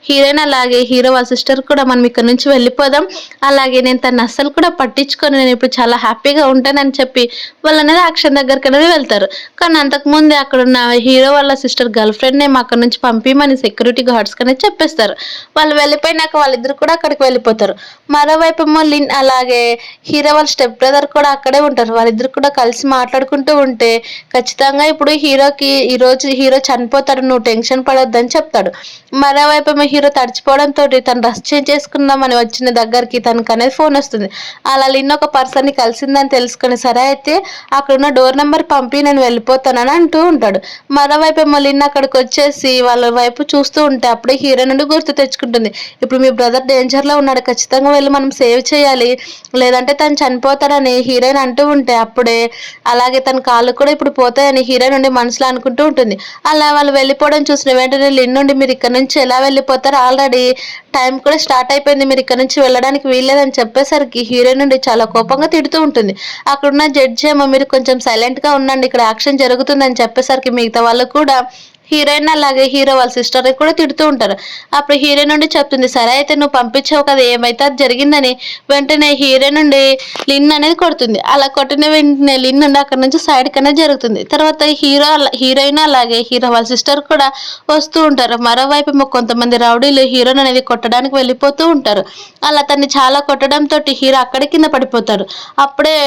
[SPEAKER 1] హీరోయిన్ అలాగే హీరో వాళ్ళ సిస్టర్ కూడా మనం ఇక్కడ నుంచి వెళ్ళిపోదాం, అలాగే నేను తను అస్సలు కూడా పట్టించుకొని నేను ఇప్పుడు చాలా హ్యాపీగా ఉంటానని చెప్పి వాళ్ళు అనేది యాక్షన్ దగ్గరికి అనేది వెళ్తారు. కానీ అంతకుముందే అక్కడ ఉన్న హీరో వాళ్ళ సిస్టర్ గర్ల్ ఫ్రెండ్ నేమ్ అక్కడ నుంచి పంపిమని సెక్యూరిటీ గార్డ్స్ అనేది చెప్పేస్తారు. వాళ్ళు వెళ్ళిపోయినాక వాళ్ళిద్దరు కూడా అక్కడికి వెళ్ళిపోతారు. మరోవైపు ఏమో లిన్ అలాగే హీరో వాళ్ళ స్టెప్ బ్రదర్ కూడా అక్కడే ఉంటారు. వాళ్ళిద్దరు కూడా కలిసి మాట్లాడుకుంటూ ఉంటే ఖచ్చితంగా ఇప్పుడు హీరోకి ఈరోజు హీరో చనిపోతాడు, నువ్వు టెన్షన్ పడొద్దని చెప్తాడు. మరోవైపు ఏమో హీరో తడిచిపోవడంతో తను డ్రెస్ చేంజ్ చేసుకుందామని వచ్చిన దగ్గరికి తనకు అనేది ఫోన్ వస్తుంది. అలా లిన్ ఒక పర్సన్ని కలిసిందని తెలుసుకుని సరే అయితే అక్కడున్న డోర్ నెంబర్ పంపి నేను వెళ్ళిపోతానని అంటూ ఉంటాడు. మరోవైపు ఏమో లిన్ అక్కడికి వచ్చేసి వాళ్ళ వైపు చూస్తూ ఉంటే అప్పుడే హీరో నుండి గుర్తు తెచ్చుకుంటుంది. ఇప్పుడు మీ బ్రదర్ డేంజర్లో ఉన్నాడు, ఖచ్చితంగా వెళ్ళి మనం సేవ్ చేయాలి, లేదంటే తను చనిపోతాడని హీరోయిన్ అంటూ ఉంటే అప్పుడే అలాగే తన కాళ్ళు కూడా ఇప్పుడు పోతాయని హీరోయిన్ నుండి మనసులో అనుకుంటూ ఉంటుంది. అలా వాళ్ళు వెళ్ళిపోవడం చూసిన వెంటనే లిన్ నుండి మీరు ఇక్కడ నుంచి ఎలా వెళ్ళిపోతారు, ఆల్రెడీ టైం కూడా స్టార్ట్ అయిపోయింది, మీరు ఇక్కడ నుంచి వెళ్ళడానికి వీల్లేదని చెప్పేసరికి హీరోయిన్ నుండి చాలా కోపంగా తిడుతూ ఉంటుంది. అక్కడున్న జడ్జి ఏమో మీరు కొంచెం సైలెంట్ గా ఉండండి, ఇక్కడ యాక్షన్ జరుగుతుందని చెప్పేసరికి మిగతా వాళ్ళు కూడా హీరోయిన్ అలాగే హీరో వాళ్ళ సిస్టర్ని కూడా తిడుతూ ఉంటారు. అప్పుడు హీరోయిన్ నుండి చెప్తుంది సరే అయితే నువ్వు పంపించావు కదా ఏమైతే అది జరిగిందని. వెంటనే హీరోయిన్ నుండి లిన్ అనేది కొడుతుంది. అలా కొట్టిన వెంటనే లిన్ నుండి అక్కడ నుంచి సైడ్ అనేది జరుగుతుంది. తర్వాత హీరోయిన్ అలాగే హీరో వాళ్ళ సిస్టర్ కూడా వస్తూ ఉంటారు. మరోవైపు కొంతమంది రౌడీలు హీరోయిన్ అనేది కొట్టడానికి వెళ్ళిపోతూ ఉంటారు. అలా తన్ని చాలా కొట్టడంతో హీరో అక్కడి కింద పడిపోతారు. అప్పుడే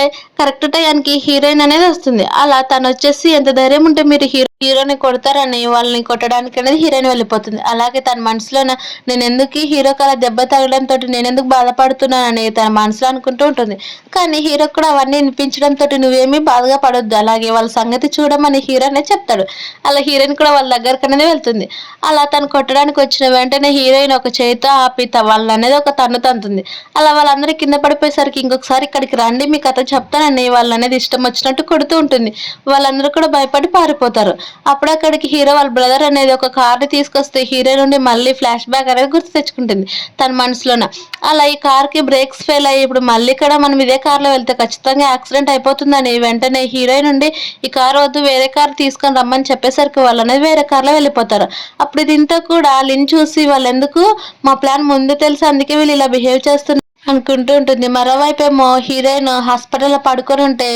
[SPEAKER 1] కరెక్ట్ టైంకి హీరోయిన్ అనేది వస్తుంది. అలా తను వచ్చేసి ఎంత ధైర్యం ఉంటే మీరు హీరోని కొడతారని వాళ్ళని కొట్టడానికి అనేది హీరోయిన్ వెళ్ళిపోతుంది. అలాగే తన మనసులో నేను ఎందుకు హీరోకి అలా దెబ్బ తగడంతో నేను ఎందుకు బాధపడుతున్నానని తన మనసులో అనుకుంటూ ఉంటుంది. కానీ హీరో కూడా అవన్నీ వినిపించడంతో నువ్వేమీ బాధగా పడొద్దు, అలాగే వాళ్ళ సంగతి చూడమని హీరోనే చెప్తాడు. అలా హీరోయిన్ కూడా వాళ్ళ దగ్గరకు అనేది వెళ్తుంది. అలా తను కొట్టడానికి వచ్చిన వెంటనే హీరోయిన్ ఒక చేతితో ఆపి వాళ్ళని అనేది ఒక తన్ను తంతుంది. అలా వాళ్ళందరూ కింద పడిపోయేసరికి ఇంకొకసారి ఇక్కడికి రండి మీ కథ చెప్తానని వాళ్ళు అనేది ఇష్టం వచ్చినట్టు కొడుతూ ఉంటుంది. వాళ్ళందరూ కూడా భయపడి పారిపోతారు. అప్పుడు అక్కడికి హీరో వాళ్ళ బ్రదర్ అనేది ఒక కార్ని తీసుకొస్తే హీరో నుండి మళ్ళీ ఫ్లాష్ బ్యాక్ అనేది గుర్తు తెచ్చుకుంటుంది తన మనసులోన. అలా ఈ కార్కి బ్రేక్స్ ఫెయిల్ అయ్యి ఇప్పుడు మళ్ళీ కూడా మనం ఇదే కార్లో వెళ్తే ఖచ్చితంగా యాక్సిడెంట్ అయిపోతుందని వెంటనే హీరోయిన్ నుండి ఈ కార్ వద్దు వేరే కార్ తీసుకొని రమ్మని చెప్పేసరికి వాళ్ళు అనేది వేరే కార్లో వెళ్ళిపోతారు. అప్పుడు ఇదింతా కూడా లిన్ చూసి వాళ్ళు ఎందుకు మా ప్లాన్ ముందే తెలుసు అందుకే వీళ్ళు ఇలా బిహేవ్ చేస్తున్నారు అనుకుంటూ ఉంటుంది. మరోవైపు ఏమో హీరోయిన్ హాస్పిటల్లో పడుకొని ఉంటే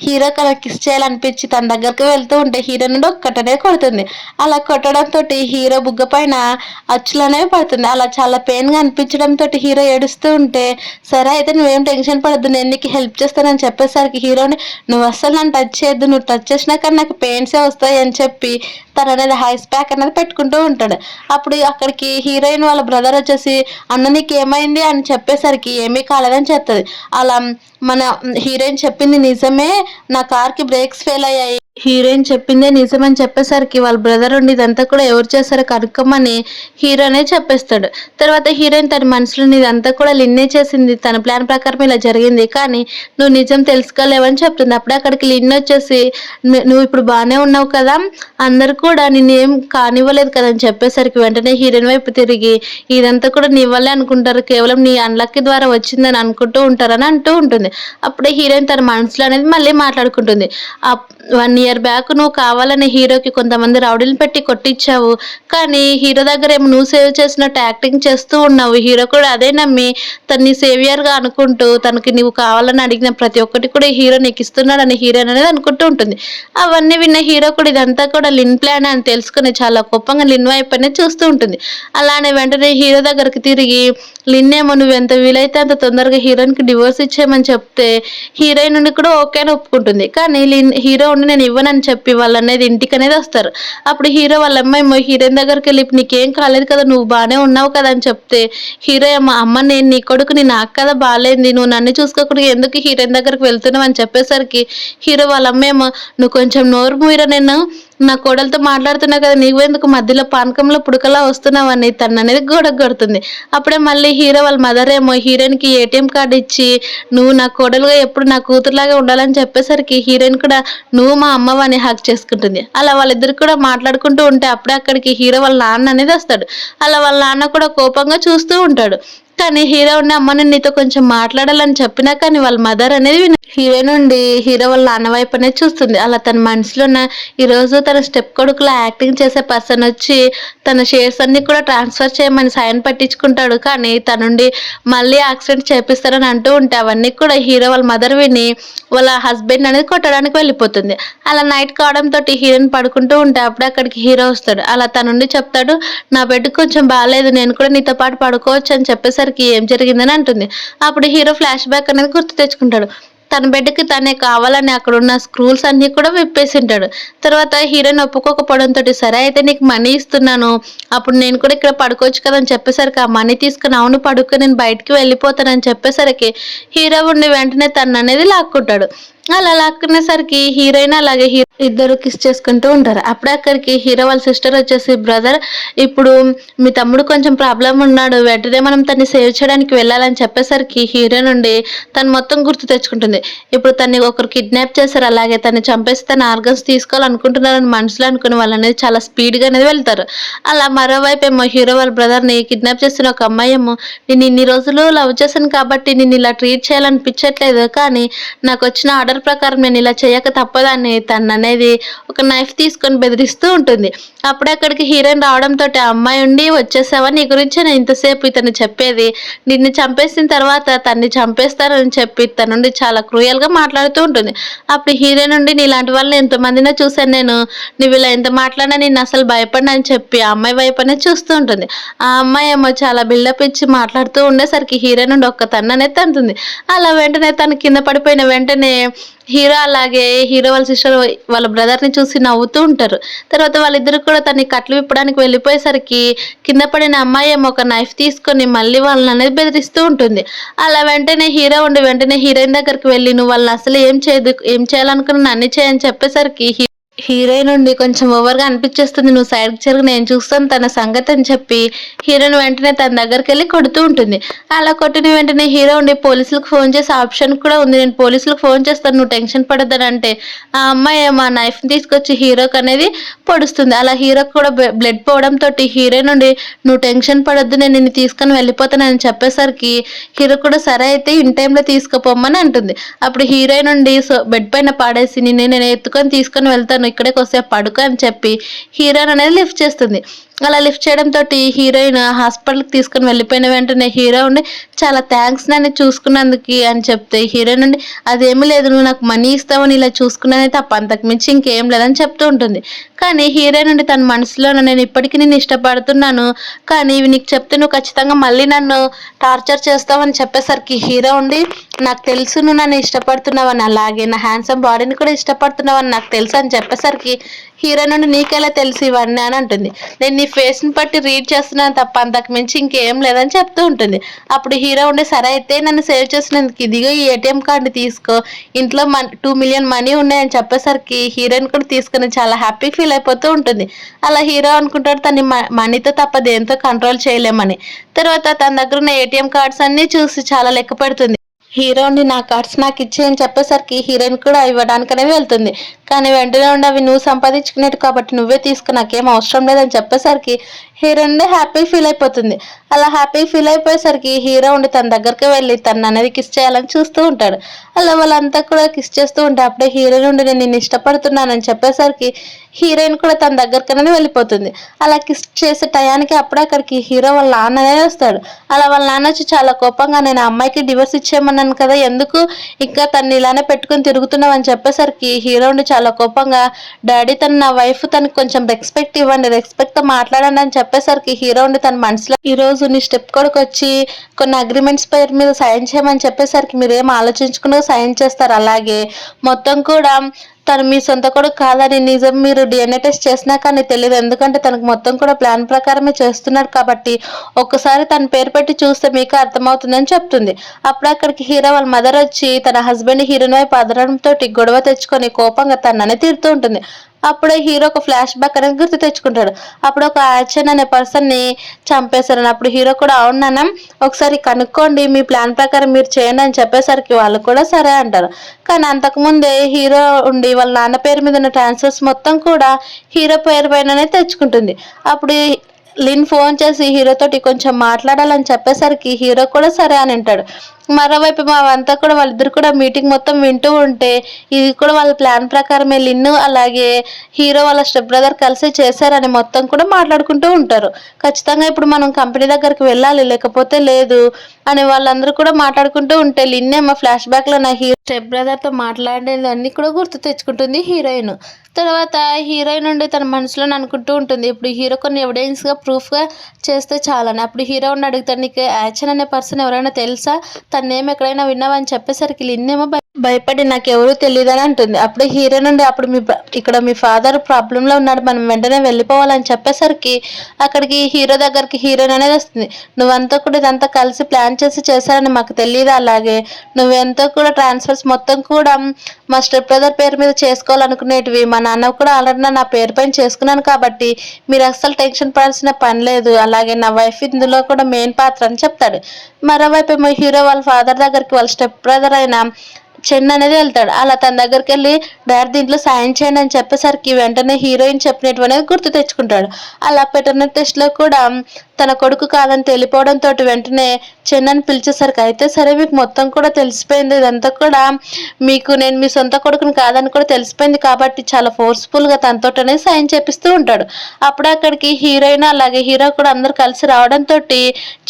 [SPEAKER 1] హీరో కల కిస్ చేయాలనిపించి తన దగ్గరకు వెళ్తూ ఉంటే హీరో నుండి ఒక్కటనే కొడుతుంది. అలా కొట్టడంతో హీరో బుగ్గ పైన అచ్చులనే పడుతుంది. అలా చాలా పెయిన్ గా అనిపించడంతో హీరో ఏడుస్తూ ఉంటే సరే అయితే నువ్వేం టెన్షన్ పడద్దు నేను నీకు హెల్ప్ చేస్తానని చెప్పేసరికి హీరోని నువ్వు అస్సలు నన్ను టచ్ చేయొద్దు, నువ్వు టచ్ చేసినా కానీ నాకు పెయిన్సే వస్తాయి అని చెప్పి తను అనేది హైస్ ప్యాక్ అనేది పెట్టుకుంటూ ఉంటాడు. అప్పుడు అక్కడికి హీరోయిన్ వాళ్ళ బ్రదర్ వచ్చేసి అన్న నీకు ఏమైంది అని చెప్పేసరికి ఏమీ కాలేదని చెప్తుంది. అలా మన హీరోయిన్ చెప్పింది నిజమే, నా కార్కి బ్రేక్స్ ఫెయిల్ అయ్యాయి, హీరోయిన్ చెప్పిందే నిజమని చెప్పేసరికి వాళ్ళ బ్రదర్ ఉండి ఇదంతా కూడా ఎవరు చేశారో కనుక్కోమని హీరోనే చెప్పేస్తాడు. తర్వాత హీరోయిన్ తన మనసులో ఇదంతా కూడా లిన్నే చేసింది. తన ప్లాన్ ప్రకారం ఇలా జరిగింది. కానీ నువ్వు నిజం తెలుసుకోలేవని చెప్తుంది. అప్పుడే అక్కడికి లిన్ వచ్చేసి నువ్వు ఇప్పుడు బానే ఉన్నావు కదా! అందరూ కూడా నిన్నేం కానివ్వలేదు కదా! అని చెప్పేసరికి వెంటనే హీరోయిన్ వైపు తిరిగి ఇదంతా కూడా నీ వల్లే అనుకుంటారు. కేవలం నీ అన్‌లక్కీ ద్వారా వచ్చిందని అనుకుంటూ ఉంటారని అంటూ ఉంటుంది. అప్పుడే హీరోయిన్ తన మనసులో అనేది మళ్ళీ మాట్లాడుకుంటుంది. 1 ఇయర్ బ్యాక్ నువ్వు కావాలని హీరోకి కొంతమంది రౌడీలను పెట్టి కొట్టిచ్చావు. కానీ హీరో దగ్గరేమో నువ్వు సేవ్ చేసినట్టు యాక్టింగ్ చేస్తూ ఉన్నావు. హీరో కూడా అదే నమ్మి తన్ని సేవియర్‌గా అనుకుంటూ తనకి నువ్వు కావాలని అడిగిన ప్రతి ఒక్కటి కూడా హీరో నీకిస్తున్నాడని హీరోయిన్ అనేది అనుకుంటూ ఉంటుంది. అవన్నీ విన్న హీరో కూడా ఇదంతా కూడా లిన్ ప్లానే అని తెలుసుకొని చాలా కోపంగా లిన్ వైపనే చూస్తూ ఉంటుంది. అలానే వెంటనే హీరో దగ్గరికి తిరిగి లిన్నేమో నువ్వెంత వీలైతే అంత తొందరగా హీరోయిన్‌కి డివోర్స్ ఇచ్చేయమని చెప్తే హీరోయిన్ నుండి కూడా ఓకే అని ఒప్పుకుంటుంది. కానీ హీరో ఉండి నేను ఇవ్వనని చెప్పి వాళ్ళనేది ఇంటికనేది వస్తారు. అప్పుడు హీరో వాళ్ళ అమ్మేమో హీరోయిన్ దగ్గరికెళ్ళి నీకేం కాలేదు కదా! నువ్వు బానే ఉన్నావు కదా! అని చెప్తే హీరో ఏమో అమ్మ నేను నీ కొడుకుని నాకు కదా బాలేంది. నువ్వు నన్ను చూసుకోకుండా ఎందుకు హీరోయిన్ దగ్గరికి వెళ్తున్నావు అని చెప్పేసరికి హీరో వాళ్ళ అమ్మేమో నువ్వు కొంచెం నోరు మూయరా నేను నా కోడలతో మాట్లాడుతున్నా కదా! నీవెందుకు మధ్యలో పానకంలో పుడకలా వస్తున్నావని తననేది గోడకు కొడుతుంది. అప్పుడే మళ్ళీ హీరో వాళ్ళ మదర్ ఏమో హీరోయిన్‌కి ఏటీఎం కార్డ్ ఇచ్చి నువ్వు నా కోడలుగా ఎప్పుడు నా కూతురులాగా ఉండాలని చెప్పేసరికి హీరోయిన్ కూడా నువ్వు మా అమ్మవని హగ్ చేసుకుంటుంది. అలా వాళ్ళిద్దరు కూడా మాట్లాడుకుంటూ ఉంటే అప్పుడే అక్కడికి హీరో వాళ్ళ నాన్న అనేది వస్తాడు. అలా వాళ్ళ నాన్న కూడా కోపంగా చూస్తూ ఉంటాడు. కానీ హీరో ఉండి అమ్మ నేను నీతో కొంచెం మాట్లాడాలని చెప్పినా కానీ వాళ్ళ మదర్ అనేది హీరోయిన్ నుండి హీరో వాళ్ళ నాన్న వైపు అనేది చూస్తుంది. అలా తన మనసులో ఉన్న ఈరోజు తన స్టెప్ కొడుకులా యాక్టింగ్ చేసే పర్సన్ వచ్చి తన షేర్స్ అన్ని కూడా ట్రాన్స్ఫర్ చేయమని సైన్ పట్టించుకుంటాడు. కానీ తన నుండి మళ్ళీ యాక్సిడెంట్ చేపిస్తారని అంటూ ఉంటే అవన్నీ కూడా హీరో వాళ్ళ మదర్ విని వాళ్ళ హస్బెండ్ అనేది కొట్టడానికి వెళ్ళిపోతుంది. అలా నైట్ కావడంతో హీరోయిన్ పడుకుంటూ ఉంటే అప్పుడే అక్కడికి హీరో వస్తాడు. అలా తన నుండి చెప్తాడు నా బెడ్ కొంచెం బాగాలేదు నేను కూడా నీతో పాటు పడుకోవచ్చు అని చెప్పేసరికి ఏం జరిగిందని అంటుంది. అప్పుడు హీరో ఫ్లాష్ బ్యాక్ అనేది గుర్తు తెచ్చుకుంటాడు. తన బెడ్‌కి తనే కావాలని అక్కడున్న స్క్రూల్స్ అన్నీ కూడా విప్పేసింటాడు. తర్వాత హీరోయిన్ ఒప్పుకోకపోవడంతోటి సరే అయితే నీకు మనీ ఇస్తున్నాను. అప్పుడు నేను కూడా ఇక్కడ పడుకోవచ్చు కదా! అని చెప్పేసరికి ఆ మనీ తీసుకొని అవును పడుకో నేను బయటికి వెళ్ళిపోతానని చెప్పేసరికి హీరో ఉండి వెంటనే తననేది లాక్కుంటాడు. అలా లాక్కునేసరికి హీరోయిన్ అలాగే ఇద్దరు కిస్ చేసుకుంటూ ఉంటారు. అప్పుడే అక్కడికి హీరో వాళ్ళ సిస్టర్ వచ్చేసి బ్రదర్ ఇప్పుడు మీ తమ్ముడు కొంచెం ప్రాబ్లమ్ ఉన్నాడు. వెంటనే మనం తన్ని సేవ్ చేయడానికి వెళ్ళాలని చెప్పేసరికి హీరో నుండి తను మొత్తం గుర్తు తెచ్చుకుంటుంది. ఇప్పుడు తన్ని ఒకరు కిడ్నాప్ చేశారు. అలాగే తన్ని చంపేసి తన ఆర్గన్స్ తీసుకోవాలనుకుంటున్నారని మనసులో అనుకుని వాళ్ళనేది చాలా స్పీడ్‌గా అనేది వెళ్తారు. అలా మరోవైపు ఏమో హీరో వాళ్ళ బ్రదర్‌ని కిడ్నాప్ చేసిన ఒక అమ్మాయి ఏమో నేను ఇన్ని రోజులు లవ్ చేశాను కాబట్టి నిన్ను ఇలా ట్రీట్ చేయాలనిపించట్లేదు. కానీ నాకొచ్చిన ఆర్డర్ ప్రకారం నేను ఇలా చేయక తప్పదని తననేది ఒక నైఫ్ తీసుకొని బెదిరిస్తూ ఉంటుంది. అప్పుడే అక్కడికి హీరోయిన్ రావడంతో ఆ అమ్మాయి ఉండి వచ్చేసావా నీ గురించే నేను ఇంతసేపు ఇతను చెప్పేది నిన్ను చంపేసిన తర్వాత తన్ని చంపేస్తారని చెప్పి తన నుండి చాలా క్రూయల్‌గా మాట్లాడుతూ ఉంటుంది. అప్పుడు హీరోయిన్ నుండి నీలాంటి వాళ్ళని ఎంతమందినో చూశాను నేను. నువ్వు ఇలా ఎంత మాట్లాడినా నేను అసలు భయపడను అని చెప్పి ఆ అమ్మాయి వైపనే చూస్తూ ఉంటుంది. ఆ అమ్మాయి ఏమో చాలా బిల్డప్ ఇచ్చి మాట్లాడుతూ ఉండేసరికి హీరోయిన్ నుండి ఒక్క తన్ననేది తంతుంది. అలా వెంటనే తను కింద పడిపోయిన వెంటనే హీరో అలాగే హీరో వాళ్ళ సిస్టర్ వాళ్ళ బ్రదర్‌ని చూసి నవ్వుతూ ఉంటారు. తర్వాత వాళ్ళిద్దరు కూడా తనని కట్లు విప్పడానికి వెళ్ళిపోయేసరికి కింద పడిన అమ్మాయి ఏమో ఒక నైఫ్ తీసుకొని మళ్ళీ వాళ్ళననేది బెదిరిస్తూ ఉంటుంది. అలా వెంటనే హీరో ఉండి వెంటనే హీరోయిన్ దగ్గరికి వెళ్ళి నువ్వు వాళ్ళని అసలు ఏం చేయదు ఏం చేయాలనుకున్నాను అన్నీ చేయని చెప్పేసరికి హీరోయిన్ నుండి కొంచెం ఓవర్‌గా అనిపిచ్చేస్తుంది. నువ్వు సైడ్‌కి జరుగు నేను చూస్తాను తన సంగతి అని చెప్పి హీరోయిన్ వెంటనే తన దగ్గరికెళ్ళి కొడుతూ ఉంటుంది. అలా కొట్టిన వెంటనే హీరో ఉండి పోలీసులకు ఫోన్ చేసే ఆప్షన్ కూడా ఉంది. నేను పోలీసులకు ఫోన్ చేస్తాను నువ్వు టెన్షన్ పడొద్దని అంటే ఆ అమ్మాయి ఏమో ఆ నైఫ్‌ని తీసుకొచ్చి హీరోకనేది పొడుస్తుంది. అలా హీరోకి కూడా బ్లడ్ పోవడంతోటి హీరోయిన్ నుండి నువ్వు టెన్షన్ పడొద్దు నేను నిన్ను తీసుకొని వెళ్ళిపోతానని చెప్పేసరికి హీరో కూడా సరే అయితే ఇన్ టైమ్‌లో తీసుకుపోమ్మని అంటుంది. అప్పుడు హీరోయిన్ నుండి బెడ్ పైన పాడేసి నేను ఎత్తుకొని తీసుకొని వెళ్తాను ఇక్కడే కొద్దిసేపు పడుకో అని చెప్పి హీరోయిన్ అనేది లిఫ్ట్ చేస్తుంది. అలా లిఫ్ట్ చేయడంతోటి హీరోయిన్ హాస్పిటల్‌కి తీసుకొని వెళ్ళిపోయిన వెంటనే హీరో ఉండి చాలా థాంక్స్ నన్ను చూసుకున్నందుకు అని చెప్తే హీరోయిన్ నుండి అదేమీ లేదు నువ్వు నాకు మనీ ఇస్తావని ఇలా చూసుకున్నానే తప్ప అంతకు మించి ఇంకేం లేదని చెప్తూ ఉంటుంది. కానీ హీరోయిన్ నుండి తన మనసులోన నేను ఇప్పటికి నిన్ను ఇష్టపడుతున్నాను. కానీ ఇవి నీకు చెప్తే నువ్వు ఖచ్చితంగా మళ్ళీ నన్ను టార్చర్ చేస్తావని చెప్పేసరికి హీరో ఉండి నాకు తెలుసు నువ్వు నన్ను ఇష్టపడుతున్నావని అలాగే నా హ్యాండ్సమ్ బాడీని కూడా ఇష్టపడుతున్నావని నాకు తెలుసు అని చెప్పేసరికి హీరో నుండి నీకెలా తెలుసు ఇవన్నీ అని అంటుంది. నేను నీ నీ ఫేస్ ని బట్టి రీడ్ చేస్తున్నాను తప్ప అంతకు మించి ఇంకేం లేదని చెప్తూ ఉంటుంది. అప్పుడు హీరో ఉండి సరే అయితే నన్ను సేవ్ చేసినందుకు ఇదిగో ఈ ఏటీఎం కార్డు తీసుకో, ఇంట్లో 2 మిలియన్ మనీ ఉన్నాయని చెప్పేసరికి హీరోయిన్ కూడా తీసుకుని చాలా హ్యాపీ ఫీల్ అయిపోతూ ఉంటుంది. అలా హీరో అనుకుంటాడు తన మనీతో తప్ప దేంతో కంట్రోల్ చేయలేమని. తర్వాత తన దగ్గర ఉన్న ఏటీఎం కార్డ్స్ అన్ని చూసి చాలా లెక్క పెడుతుంది. హీరో ఉండి నా కార్డ్స్ నాకు ఇచ్చేయని చెప్పేసరికి హీరోయిన్ కూడా ఇవ్వడానికనే వెళ్తుంది. కానీ వెంటనే ఉండి అవి నువ్వు సంపాదించుకునేట్టు కాబట్టి నువ్వే తీసుకో, నాకేం అవసరం లేదని చెప్పేసరికి హీరోయిన్ హ్యాపీ ఫీల్ అయిపోతుంది. అలా హ్యాపీ ఫీల్ అయిపోయేసరికి హీరో ఉండి తన దగ్గరికి వెళ్ళి తను అనేది కిస్ చేయాలని చూస్తూ ఉంటాడు. అలా వాళ్ళంతా కూడా కిస్ చేస్తూ ఉంటే అప్పుడే హీరోయిన్ ఉండి నేను నిన్ను ఇష్టపడుతున్నానని చెప్పేసరికి హీరోయిన్ కూడా తన దగ్గరికి అనేది వెళ్ళిపోతుంది. అలా కిస్ చేసే టయానికి అప్పుడే అక్కడికి హీరో వాళ్ళ నాన్న అనేది వస్తాడు. అలా వాళ్ళ నాన్న వచ్చి చాలా కోపంగా నేను ఆ అమ్మాయికి డివోర్స్ ఇచ్చేయమన్నాను కదా, ఎందుకు ఇంకా తను ఇలానే పెట్టుకుని తిరుగుతున్నావు అని చెప్పేసరికి హీరో ఉండి చాలా కోపంగా డాడీ తను నా వైఫ్, తనకు కొంచెం రెస్పెక్ట్ ఇవ్వండి, రెస్పెక్ట్ తో మాట్లాడండి అని చెప్పేసరికి హీరో ఉండి తన మనసులో ఈ రోజు నీ స్టెప్ కొడుకు వచ్చి కొన్ని అగ్రిమెంట్స్ పేరు మీద సైన్ చేయమని చెప్పేసరికి మీరు ఏం ఆలోచించుకున్నా సైన్ చేస్తారు, అలాగే మొత్తం కూడా తను మీ సొంత కొడుకు కాదని నిజం మీరు డిఎన్ఏ టెస్ట్ చేసినా కానీ తెలియదు, ఎందుకంటే తనకు మొత్తం కూడా ప్లాన్ ప్రకారమే చేస్తున్నారు కాబట్టి ఒక్కసారి తన పేరు పెట్టి చూస్తే మీకు అర్థమవుతుందని చెప్తుంది. అప్పుడు అక్కడికి హీరో వాళ్ళ మదర్ వచ్చి తన హస్బెండ్ హీరోయిన్ వైపు అదనంతో గొడవ తెచ్చుకొని కోపంగా తనని తిడుతూ ఉంటుంది. అప్పుడే హీరో ఒక ఫ్లాష్ బ్యాక్ అనేది గుర్తు తెచ్చుకుంటాడు. అప్పుడు ఒక యాక్షన్ అనే పర్సన్ ని చంపేశారని అప్పుడు హీరో కూడా అవునాన్న ఒకసారి కనుక్కోండి, మీ ప్లాన్ ప్రకారం మీరు చేయండి అని చెప్పేసరికి వాళ్ళు కూడా సరే అంటారు. కానీ అంతకుముందే హీరో ఉండి వాళ్ళ నాన్న పేరు మీద ఉన్న ట్రాన్స్ఫర్స్ మొత్తం కూడా హీరో పేరు పైననే తెచ్చుకుంటుంది. అప్పుడు లిన్ ఫోన్ చేసి హీరోతోటి కొంచెం మాట్లాడాలని చెప్పేసరికి హీరో కూడా సరే అని అంటాడు. మరోవైపు మావంతా కూడా వాళ్ళిద్దరు కూడా మీటింగ్ మొత్తం వింటూ ఉంటే ఇది కూడా వాళ్ళ ప్లాన్ ప్రకారమే లిన్ను అలాగే హీరో వాళ్ళ స్టెప్ బ్రదర్ కలిసి చేశారని మొత్తం కూడా మాట్లాడుకుంటూ ఉంటారు. ఖచ్చితంగా ఇప్పుడు మనం కంపెనీ దగ్గరికి వెళ్ళాలి లేకపోతే లేదు అని వాళ్ళందరూ కూడా మాట్లాడుకుంటూ ఉంటే లిన్నేమో ఫ్లాష్ బ్యాక్ లో నా హీరో స్టెప్ బ్రదర్ తో మాట్లాడేదన్నీ కూడా గుర్తు తెచ్చుకుంటుంది హీరోయిన్. తర్వాత హీరోయిన్ నుండి తన మనసులో అనుకుంటూ ఉంటుంది ఇప్పుడు హీరో కొన్ని ఎవిడెన్స్గా ప్రూఫ్గా చేస్తే చాలని. అప్పుడు హీరో ఉండి అడుగుతాడు నీకు యాక్షన్ అనే పర్సన్ ఎవరైనా తెలుసా, తన నేమ్ ఎక్కడైనా విన్నావని చెప్పేసరికి లిన్నేమో భయపడి నాకు ఎవరు తెలియదు అని అంటుంది. అప్పుడు హీరో నుండి అప్పుడు ఇక్కడ మీ ఫాదర్ ప్రాబ్లంలో ఉన్నాడు, మనం వెంటనే వెళ్ళిపోవాలని చెప్పేసరికి అక్కడికి హీరో దగ్గరికి హీరోయిన్ అనేది వస్తుంది. నువ్వంతా కూడా ఇదంతా కలిసి ప్లాన్ చేసి చేశారని మాకు తెలియదు, అలాగే నువ్వెంతో కూడా ట్రాన్స్ఫర్స్ మొత్తం కూడా మా స్టెప్ బ్రదర్ పేరు మీద చేసుకోవాలనుకునేటివి మా నాన్న కూడా ఆల్రెడీ నా పేరు పైన చేసుకున్నాను కాబట్టి మీరు అస్సలు టెన్షన్ పడాల్సిన పని లేదు, అలాగే నా వైఫ్ ఇందులో కూడా మెయిన్ పాత్ర అని చెప్తాడు. మరోవైపు ఏమో హీరో వాళ్ళ ఫాదర్ దగ్గరికి వాళ్ళ స్టెప్ బ్రదర్ అయిన చెన్ అనేది వెళ్తాడు. అలా తన దగ్గరికి వెళ్ళి డాడీ దీంట్లో సాయం చేయండి అని చెప్పేసరికి వెంటనే హీరోయిన్ చెప్పినట్టు అనేది గుర్తు తెచ్చుకుంటాడు. అలా పెటర్నల్ టెస్ట్ లో కూడా తన కొడుకు కాదని తెలిపోవడంతో వెంటనే చెన్నని పిలిచేసరికి అయితే సరే మీకు మొత్తం కూడా తెలిసిపోయింది, ఇదంతా కూడా మీకు నేను మీ సొంత కొడుకుని కాదని కూడా తెలిసిపోయింది కాబట్టి చాలా ఫోర్స్ఫుల్ గా తనతో అనేది సైన్ చేపిస్తూ ఉంటాడు. అప్పుడు అక్కడికి హీరోయిన్ అలాగే హీరో కూడా అందరు కలిసి రావడంతో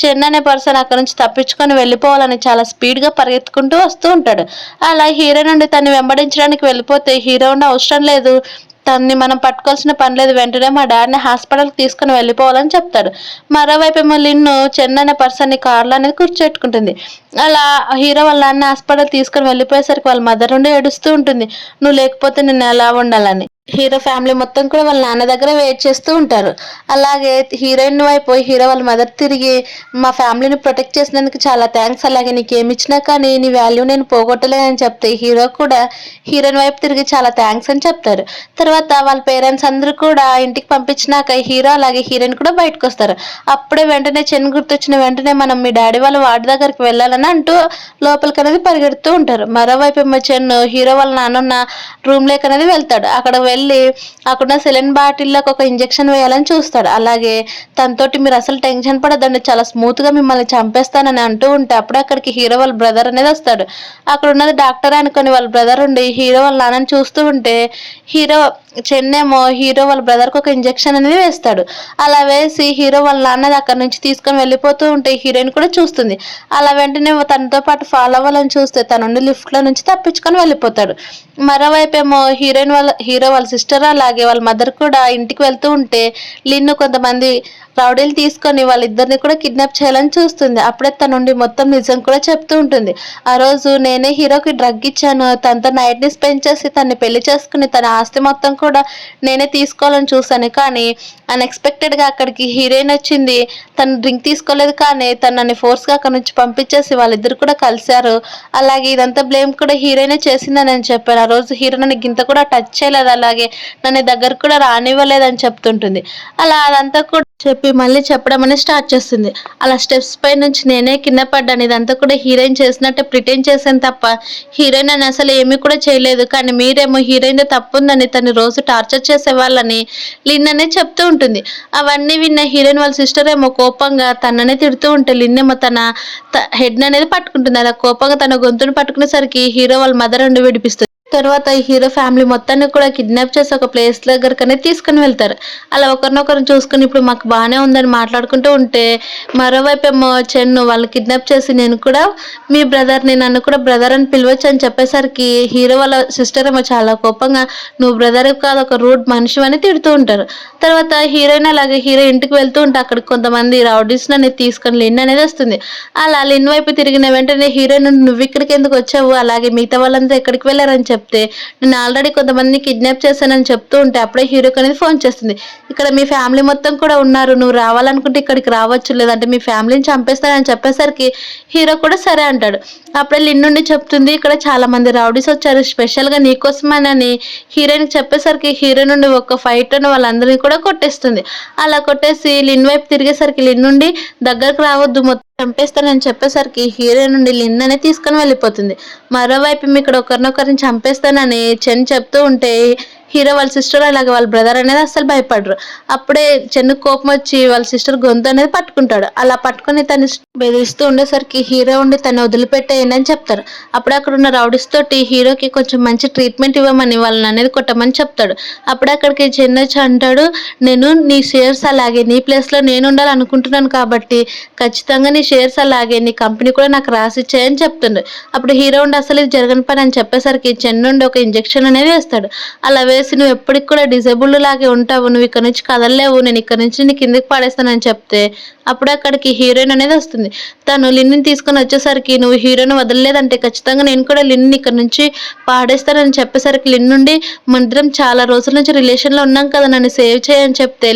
[SPEAKER 1] చెన్న అనే పర్సన్ అక్కడ నుంచి తప్పించుకొని వెళ్ళిపోవాలని చాలా స్పీడ్ గా పరిగెత్తుకుంటూ వస్తూ ఉంటాడు. అలా హీరో నుండి తన్ని వెంబడించడానికి వెళ్ళిపోతే హీరో ఉండి అవసరం లేదు, తన్ని మనం పట్టుకోవాల్సిన పని లేదు, వెంటనే మా డాడీని హాస్పిటల్కి తీసుకుని వెళ్ళిపోవాలని చెప్తాడు. మరోవైపు ఏమో లిన్ను చెన్న అనే పర్సన్ని కార్లో అనేది కూర్చోట్టుకుంటుంది. అలా హీరో వాళ్ళ నాన్న హాస్పిటల్ తీసుకుని వెళ్ళిపోయేసరికి వాళ్ళ మదర్ నుండి ఏడుస్తూ ఉంటుంది, నువ్వు లేకపోతే నేను ఎలా ఉండాలని. హీరో ఫ్యామిలీ మొత్తం కూడా వాళ్ళ నాన్న దగ్గర వెయిట్ చేస్తూ ఉంటారు. అలాగే హీరోయిన్ వైపు హీరో వాళ్ళ మదర్ తిరిగి మా ఫ్యామిలీని ప్రొటెక్ట్ చేసినందుకు చాలా థ్యాంక్స్, అలాగే నీకేమి ఇచ్చినా కానీ నీ వాల్యూ నేను పోగొట్టలేనని చెప్తే హీరో కూడా హీరోయిన్ వైపు తిరిగి చాలా థ్యాంక్స్ అని చెప్తారు. తర్వాత వాళ్ళ పేరెంట్స్ అందరూ కూడా ఇంటికి పంపించినాక హీరో అలాగే హీరోయిన్ కూడా బయటకు వస్తారు. అప్పుడే వెంటనే చెన్ గుర్తొచ్చిన వెంటనే మనం మీ డాడీ వాళ్ళ వార్డు దగ్గరికి వెళ్ళాలని అంటూ లోపలికి అనేది పరిగెడుతూ ఉంటారు. మరోవైపు ఏమో చెన్ హీరో వాళ్ళ నాన్న రూమ్ లేక్ అనేది వెళ్తాడు. అక్కడ వెళ్ళి అక్కడ సెలెన్ బాటిల్లోకి ఒక ఇంజెక్షన్ వేయాలని చూస్తాడు. అలాగే తనతోటి మీరు అసలు టెన్షన్ పడద్దండి, చాలా స్మూత్ గా మిమ్మల్ని చంపేస్తానని అంటూ ఉంటే అప్పుడే అక్కడికి హీరో వాళ్ళ బ్రదర్ అనేది వస్తాడు. అక్కడ ఉన్నది డాక్టర్ అనుకొని వాళ్ళ బ్రదర్ ఉండి హీరో వాళ్ళ నాన్నని చూస్తూ ఉంటే హీరో చెన్నేమో హీరో వాళ్ళ బ్రదర్కి ఒక ఇంజెక్షన్ అనేది వేస్తాడు. అలా వేసి హీరో వాళ్ళ నాన్నది అక్కడ నుంచి తీసుకొని వెళ్ళిపోతూ ఉంటే హీరోయిన్ కూడా చూస్తుంది. అలా వెంటనే తనతో పాటు ఫాలో అవ్వాలని చూస్తే తనుండి లిఫ్ట్ లో నుంచి తప్పించుకొని వెళ్ళిపోతాడు. మరోవైపు ఏమో హీరో వాళ్ళ సిస్టర్ అలాగే వాళ్ళ మదర్ కూడా ఇంటికి వెళ్తూ ఉంటే లిన్ను కొంతమంది రౌడీలు తీసుకొని వాళ్ళిద్దరిని కూడా కిడ్నాప్ చేయాలని చూస్తుంది. అప్పుడే తన నుండి మొత్తం నిజం కూడా చెప్తూ ఉంటుంది. ఆ రోజు నేనే హీరోకి డ్రగ్ ఇచ్చాను, తనతో నైట్ ని స్పెండ్ చేసి తన్ని పెళ్లి చేసుకుని తన ఆస్తి మొత్తం కూడా నేనే తీసుకోవాలని చూసాను, కానీ అన్ఎక్స్పెక్టెడ్గా అక్కడికి హీరోయిన్ వచ్చింది. తను డ్రింక్ తీసుకోలేదు, కానీ తను నన్ను ఫోర్స్గా అక్కడ నుంచి పంపించేసి వాళ్ళిద్దరు కూడా కలిశారు. అలాగే ఇదంతా బ్లేమ్ కూడా హీరోయినే చేసిందని నేను చెప్పాను. ఆ రోజు హీరో నన్ను గింత కూడా టచ్ చేయలేదు, అలాగే నన్ను దగ్గరకు కూడా రానివ్వలేదని చెప్తుంటుంది. అలా అదంతా కూడా చెప్పి మళ్ళీ చెప్పడం అనేది స్టార్ట్ చేస్తుంది. అలా స్టెప్స్ పై నుంచి నేనే కింద పడ్డాను, ఇదంతా కూడా హీరోయిన్ చేసినట్టే ప్రిటెండ్ చేశాను తప్ప హీరోయిన్ అని అసలు ఏమీ కూడా చేయలేదు, కానీ మీరేమో హీరోయిన్ తప్పు ఉందని తను రోజు టార్చర్ చేసేవాళ్ళని లిన్ అనేది చెప్తూ ఉంటుంది. అవన్నీ విన్న హీరోయిన్ వాళ్ళ సిస్టర్ ఏమో కోపంగా తననే తిడుతూ ఉంటే లిన్ ఏమో తన హెడ్ అనేది పట్టుకుంటుంది. అలా కోపంగా తన గొంతును పట్టుకునేసరికి హీరో వాళ్ళ మదర్ ఉండి విడిపిస్తుంది. తర్వాత ఈ హీరో ఫ్యామిలీ మొత్తాన్ని కూడా కిడ్నాప్ చేసి ఒక ప్లేస్ దగ్గరకనే తీసుకుని వెళ్తారు. అలా ఒకరినొకరు చూసుకుని ఇప్పుడు మాకు బాగానే ఉందని మాట్లాడుకుంటూ ఉంటే, మరోవైపు ఏమో చెన్ను వాళ్ళు కిడ్నాప్ చేసి నేను కూడా మీ బ్రదర్ని, నన్ను కూడా బ్రదర్ అని పిలవచ్చు అని చెప్పేసరికి హీరో వాళ్ళ సిస్టర్ ఏమో చాలా కోపంగా నువ్వు బ్రదర్ కాదు ఒక రూడ్ మనిషి అని తిడుతూ ఉంటారు. తర్వాత హీరోయిన్ అలాగే హీరో ఇంటికి వెళ్తూ ఉంటే అక్కడ కొంతమంది రౌడీస్ అనేది తీసుకొని లిన్ అనేది వస్తుంది. అలా లిన్ వైపు తిరిగిన వెంటనే హీరోయిన్ నువ్వు ఇక్కడికి ఎందుకు వచ్చావు, అలాగే మిగతా వాళ్ళంతా ఎక్కడికి వెళ్ళారని చెప్తే నేను ఆల్రెడీ కొంతమందిని కిడ్నాప్ చేశానని చెప్తూ ఉంటే అప్పుడే హీరోకి అనేది ఫోన్ చేస్తుంది. ఇక్కడ మీ ఫ్యామిలీ మొత్తం కూడా ఉన్నారు, నువ్వు రావాలనుకుంటే ఇక్కడికి రావచ్చు, లేదంటే మీ ఫ్యామిలీని చంపేస్తానని చెప్పేసరికి హీరో కూడా సరే అంటాడు. అప్పుడే లిన్ నుండి చెప్తుంది ఇక్కడ చాలా మంది రౌడీస్ వచ్చారు స్పెషల్గా నీకోసమేనని హీరోయిన్కి చెప్పేసరికి హీరో నుండి ఒక ఫైట్ అని వాళ్ళందరినీ కూడా కొట్టేస్తుంది. అలా కొట్టేసి లిన్ వైపు తిరిగేసరికి లిన్ నుండి దగ్గరకు రావద్దు మొత్తం చంపేస్తానని చెప్పేసరికి హీరో నుండి లిన్ అనేది తీసుకొని వెళ్ళిపోతుంది. మరోవైపు ఇక్కడ ఒకరినొకరిని చంపేస్తానని చెన్ చెప్తూ ఉంటే హీరో వాళ్ళ సిస్టర్ అలాగే వాళ్ళ బ్రదర్ అనేది అస్సలు భయపడరు. అప్పుడే చెన్ను కోపం వచ్చి వాళ్ళ సిస్టర్ గొంతు అనేది పట్టుకుంటాడు. అలా పట్టుకొని తను బెదిరిస్తూ ఉండేసరికి హీరో ఉండి తను వదిలిపెట్టేయండి అని చెప్తారు. అప్పుడే అక్కడ ఉన్న రౌడీస్ తోటి హీరోకి కొంచెం మంచి ట్రీట్మెంట్ ఇవ్వమని వాళ్ళని అనేది కొట్టమని చెప్తాడు. అప్పుడే అక్కడికి చెన్ను వచ్చి అంటాడు, నేను నీ షేర్స్ అలాగే నీ ప్లేస్లో నేను ఉండాలనుకుంటున్నాను కాబట్టి ఖచ్చితంగా నీ షేర్స్ అలాగే నీ కంపెనీ కూడా నాకు రాసిచ్చాయని చెప్తుండు. అప్పుడు హీరో ఉండి అసలు ఇది జరగని పని అని చెప్పేసరికి చెన్ను ఉండి ఒక ఇంజెక్షన్ అనేది వేస్తాడు. అలా వేసి నువ్వు ఎప్పటికి కూడా డిజేబుల్డ్ లాగే ఉంటావు, నువ్వు ఇక్కడ నుంచి కదలలేవు, నేను ఇక్కడ నుంచి నీ కిందకి పాడేస్తానని చెప్తే అప్పుడే అక్కడికి హీరోయిన్ అనేది వస్తుంది. తను లిన్ని తీసుకొని వచ్చేసరికి నువ్వు హీరోని వదలలేదంటే ఖచ్చితంగా నేను కూడా లిన్ని ఇక్కడ నుంచి పాడేస్తానని చెప్పేసరికి లిన్ నుండి మందిరం చాలా రోజుల నుంచి రిలేషన్లో ఉన్నాం కదా, నన్ను సేవ్ చేయని చెప్తే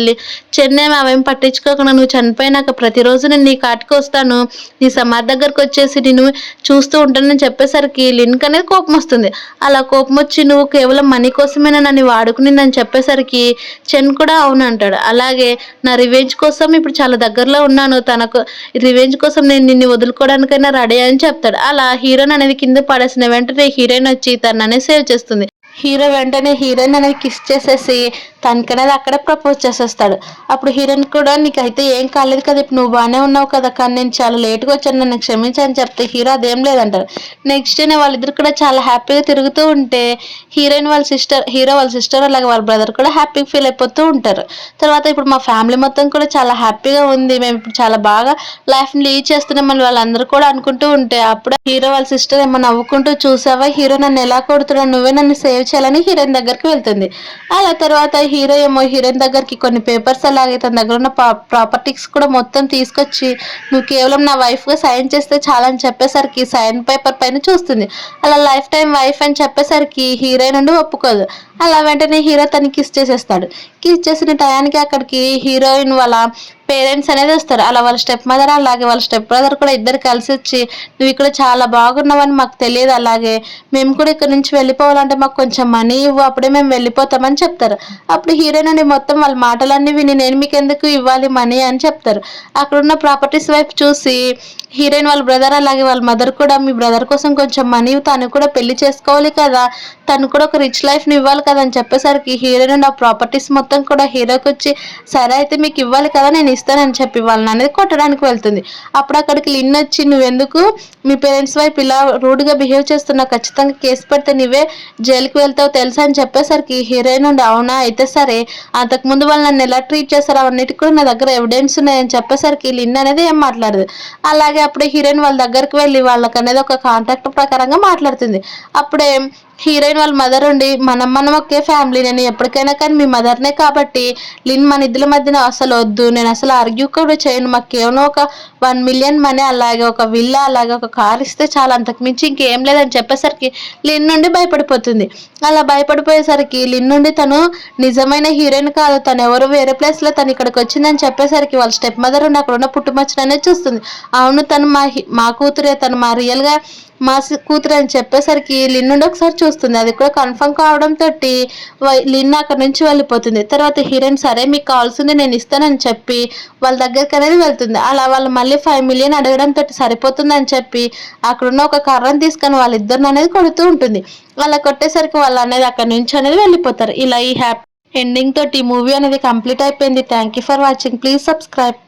[SPEAKER 1] చెన్నై అవేం పట్టించుకోకుండా నువ్వు చనిపోయినాక ప్రతిరోజు నేను నీ కాటికి వస్తాను, నీ సమాధి దగ్గరకు వచ్చేసి నేను చూస్తూ ఉంటానని చెప్పేసరికి లిన్కి అనేది కోపం వస్తుంది. అలా కోపం వచ్చి నువ్వు కేవలం మనీ కోసమేనా నన్ను వాడుకునిందని చెప్పేసరికి చెన్ కూడా అవును అంటాడు. అలాగే నా రివెంజ్ కోసం ఇప్పుడు చాలా దగ్గరలో ఉన్నాను, తనకు రివెంజ్ కోసం నేను నిన్ను వదులుకోవడానికైనా రెడీ అని చెప్తాడు. అలా హీరోయిన్ అనేది కింద పడేసిన వెంటనే హీరోయిన్ వచ్చి తననే సేవ్ చేస్తుంది. హీరో వెంటనే హీరోయిన్ అనేది కిస్ చేసేసి తనకనేది అక్కడే ప్రపోజ్ చేసేస్తాడు. అప్పుడు హీరోయిన్ కూడా నీకైతే ఏం కాలేదు కదా, ఇప్పుడు నువ్వు బాగానే ఉన్నావు కదా, కానీ నేను చాలా లేట్గా వచ్చాను, నన్ను క్షమించని చెప్తే హీరో అదేం లేదంటారు. నెక్స్ట్ డే వాళ్ళిద్దరు కూడా చాలా హ్యాపీగా తిరుగుతూ ఉంటే హీరో వాళ్ళ సిస్టర్ అలాగే వాళ్ళ బ్రదర్ కూడా హ్యాపీగా ఫీల్ అయిపోతూ ఉంటారు. తర్వాత ఇప్పుడు మా ఫ్యామిలీ మొత్తం కూడా చాలా హ్యాపీగా ఉంది, మేము ఇప్పుడు చాలా బాగా లైఫ్ని లీడ్ చేస్తున్నామని వాళ్ళందరూ కూడా అనుకుంటూ ఉంటే అప్పుడే హీరో వాళ్ళ సిస్టర్ ఏమో నవ్వుకుంటూ చూసావా హీరో నన్ను ఎలా కొడుతున్నావు, నువ్వే నన్ను సేవ్ చేయాలని హీరోయిన్ దగ్గరికి వెళ్తుంది. అలా తర్వాత హీరో ఏమో హీరోయిన్ దగ్గరికి కొన్ని పేపర్స్ అలాగే తన దగ్గర ఉన్న ప్రాపర్టీస్ కూడా మొత్తం తీసుకొచ్చి నువ్వు కేవలం నా వైఫ్గా సైన్ చేస్తే చాలని చెప్పేసరికి సైన్ పేపర్ పైన చూస్తుంది. అలా లైఫ్ టైం వైఫ్ అని చెప్పేసరికి హీరోయిన్ నుండి ఒప్పుకోదు. అలా వెంటనే హీరో తనకి కిస్ చేసేస్తాడు. కిస్ చేసిన టయానికి అక్కడికి హీరోయిన్ వాళ్ళ పేరెంట్స్ అనేది వస్తారు. అలా వాళ్ళ స్టెప్ మదర్ అలాగే వాళ్ళ స్టెప్ బ్రదర్ కూడా ఇద్దరు కలిసి వచ్చి నువ్వు ఇక్కడ చాలా బాగున్నావని మాకు తెలియదు, అలాగే మేము కూడా ఇక్కడ నుంచి వెళ్ళిపోవాలంటే మాకు కొంచెం మనీ ఇవ్వు, అప్పుడే మేము వెళ్ళిపోతామని చెప్తారు. అప్పుడు హీరోయిన్ నుండి మొత్తం వాళ్ళ మాటలన్నీ విని నేను మీకు ఎందుకు ఇవ్వాలి మనీ అని చెప్తారు. అక్కడున్న ప్రాపర్టీస్ వైపు చూసి హీరోయిన్ వాళ్ళ బ్రదర్ అలాగే వాళ్ళ మదర్ కూడా మీ బ్రదర్ కోసం కొంచెం మనీ తను కూడా పెళ్లి చేసుకోవాలి కదా, తను కూడా ఒక రిచ్ లైఫ్ని ఇవ్వాలి కదా అని చెప్పేసరికి హీరోయిన్ ఆ ప్రాపర్టీస్ మొత్తం కూడా హీరోకి వచ్చి సరే అయితే మీకు ఇవ్వాలి కదా నేను ఇస్తానని చెప్పి వాళ్ళని అనేది కొట్టడానికి వెళ్తుంది. అప్పుడు అక్కడికి లిన్ వచ్చి నువ్వెందుకు మీ పేరెంట్స్ వైపు ఇలా రూడ్గా బిహేవ్ చేస్తున్నావు, ఖచ్చితంగా కేసు పెడితే నువ్వే జైలుకి వెళ్తావు తెలుసా అని చెప్పేసరికి హీరోయిన్ నుండి అవునా అయితే సరే, అంతకుముందు వాళ్ళు నన్ను ఎలా ట్రీట్ చేస్తారో అవన్నిటికి కూడా నా దగ్గర ఎవిడెన్స్ ఉన్నాయని చెప్పేసరికి లిన్ అనేది ఏం మాట్లాడదు. అలాగే అప్పుడే హీరోయిన్ వాళ్ళ దగ్గరికి వెళ్ళి వాళ్ళకి అనేది ఒక కాంట్రాక్ట్ ప్రకారంగా మాట్లాడుతుంది. అప్పుడే హీరోయిన్ వాళ్ళ మదర్ ఉండి మనం ఒకే ఫ్యామిలీ, నేను ఎప్పటికైనా కానీ మీ మదర్నే కాబట్టి లిన్ మన ఇద్దరి మధ్యన అసలు వద్దు, నేను అసలు అసలు ఆర్గ్యూ కూడా చేయను, మాకు కేవలం ఒక 1 మిలియన్ మనీ, అలాగే ఒక విల్లా, అలాగే ఒక కార్ ఇస్తే చాలా, అంతకు మించి ఇంకేం లేదని చెప్పేసరికి లిన్ నుండి భయపడిపోతుంది. అలా భయపడిపోయేసరికి లిన్ నుండి తను నిజమైన హీరోయిన్ కాదు, తను ఎవరు వేరే ప్లేస్లో తను ఇక్కడికి వచ్చిందని చెప్పేసరికి వాళ్ళ స్టెప్ మదర్ ఉండి అక్కడ ఉన్న పుట్టుమచ్చననే చూస్తుంది. అవును తను మా కూతురే, తను మా రియల్గా కూతురు అని చెప్పేసరికి లిన్ నుండి ఒకసారి చూస్తుంది. అది కూడా కన్ఫర్మ్ కావడంతో లిన్ అక్కడ నుంచి వెళ్ళిపోతుంది. తర్వాత హీరోయిన్ సరే మీకు కావాల్సింది నేను ఇస్తానని చెప్పి వాళ్ళ దగ్గరికి అనేది వెళ్తుంది. అలా వాళ్ళు మళ్ళీ 5 మిలియన్ అడగడంతో సరిపోతుందని చెప్పి అక్కడున్న ఒక కర్రను తీసుకొని వాళ్ళిద్దరిని అనేది కొడుతూ ఉంటుంది. అలా కొట్టేసరికి వాళ్ళు అనేది అక్కడ నుంచి అనేది వెళ్ళిపోతారు. ఇలా ఈ హ్యాపీ ఎండింగ్ తోటి ఈ మూవీ అనేది కంప్లీట్ అయిపోయింది. Thank you for watching. Please subscribe.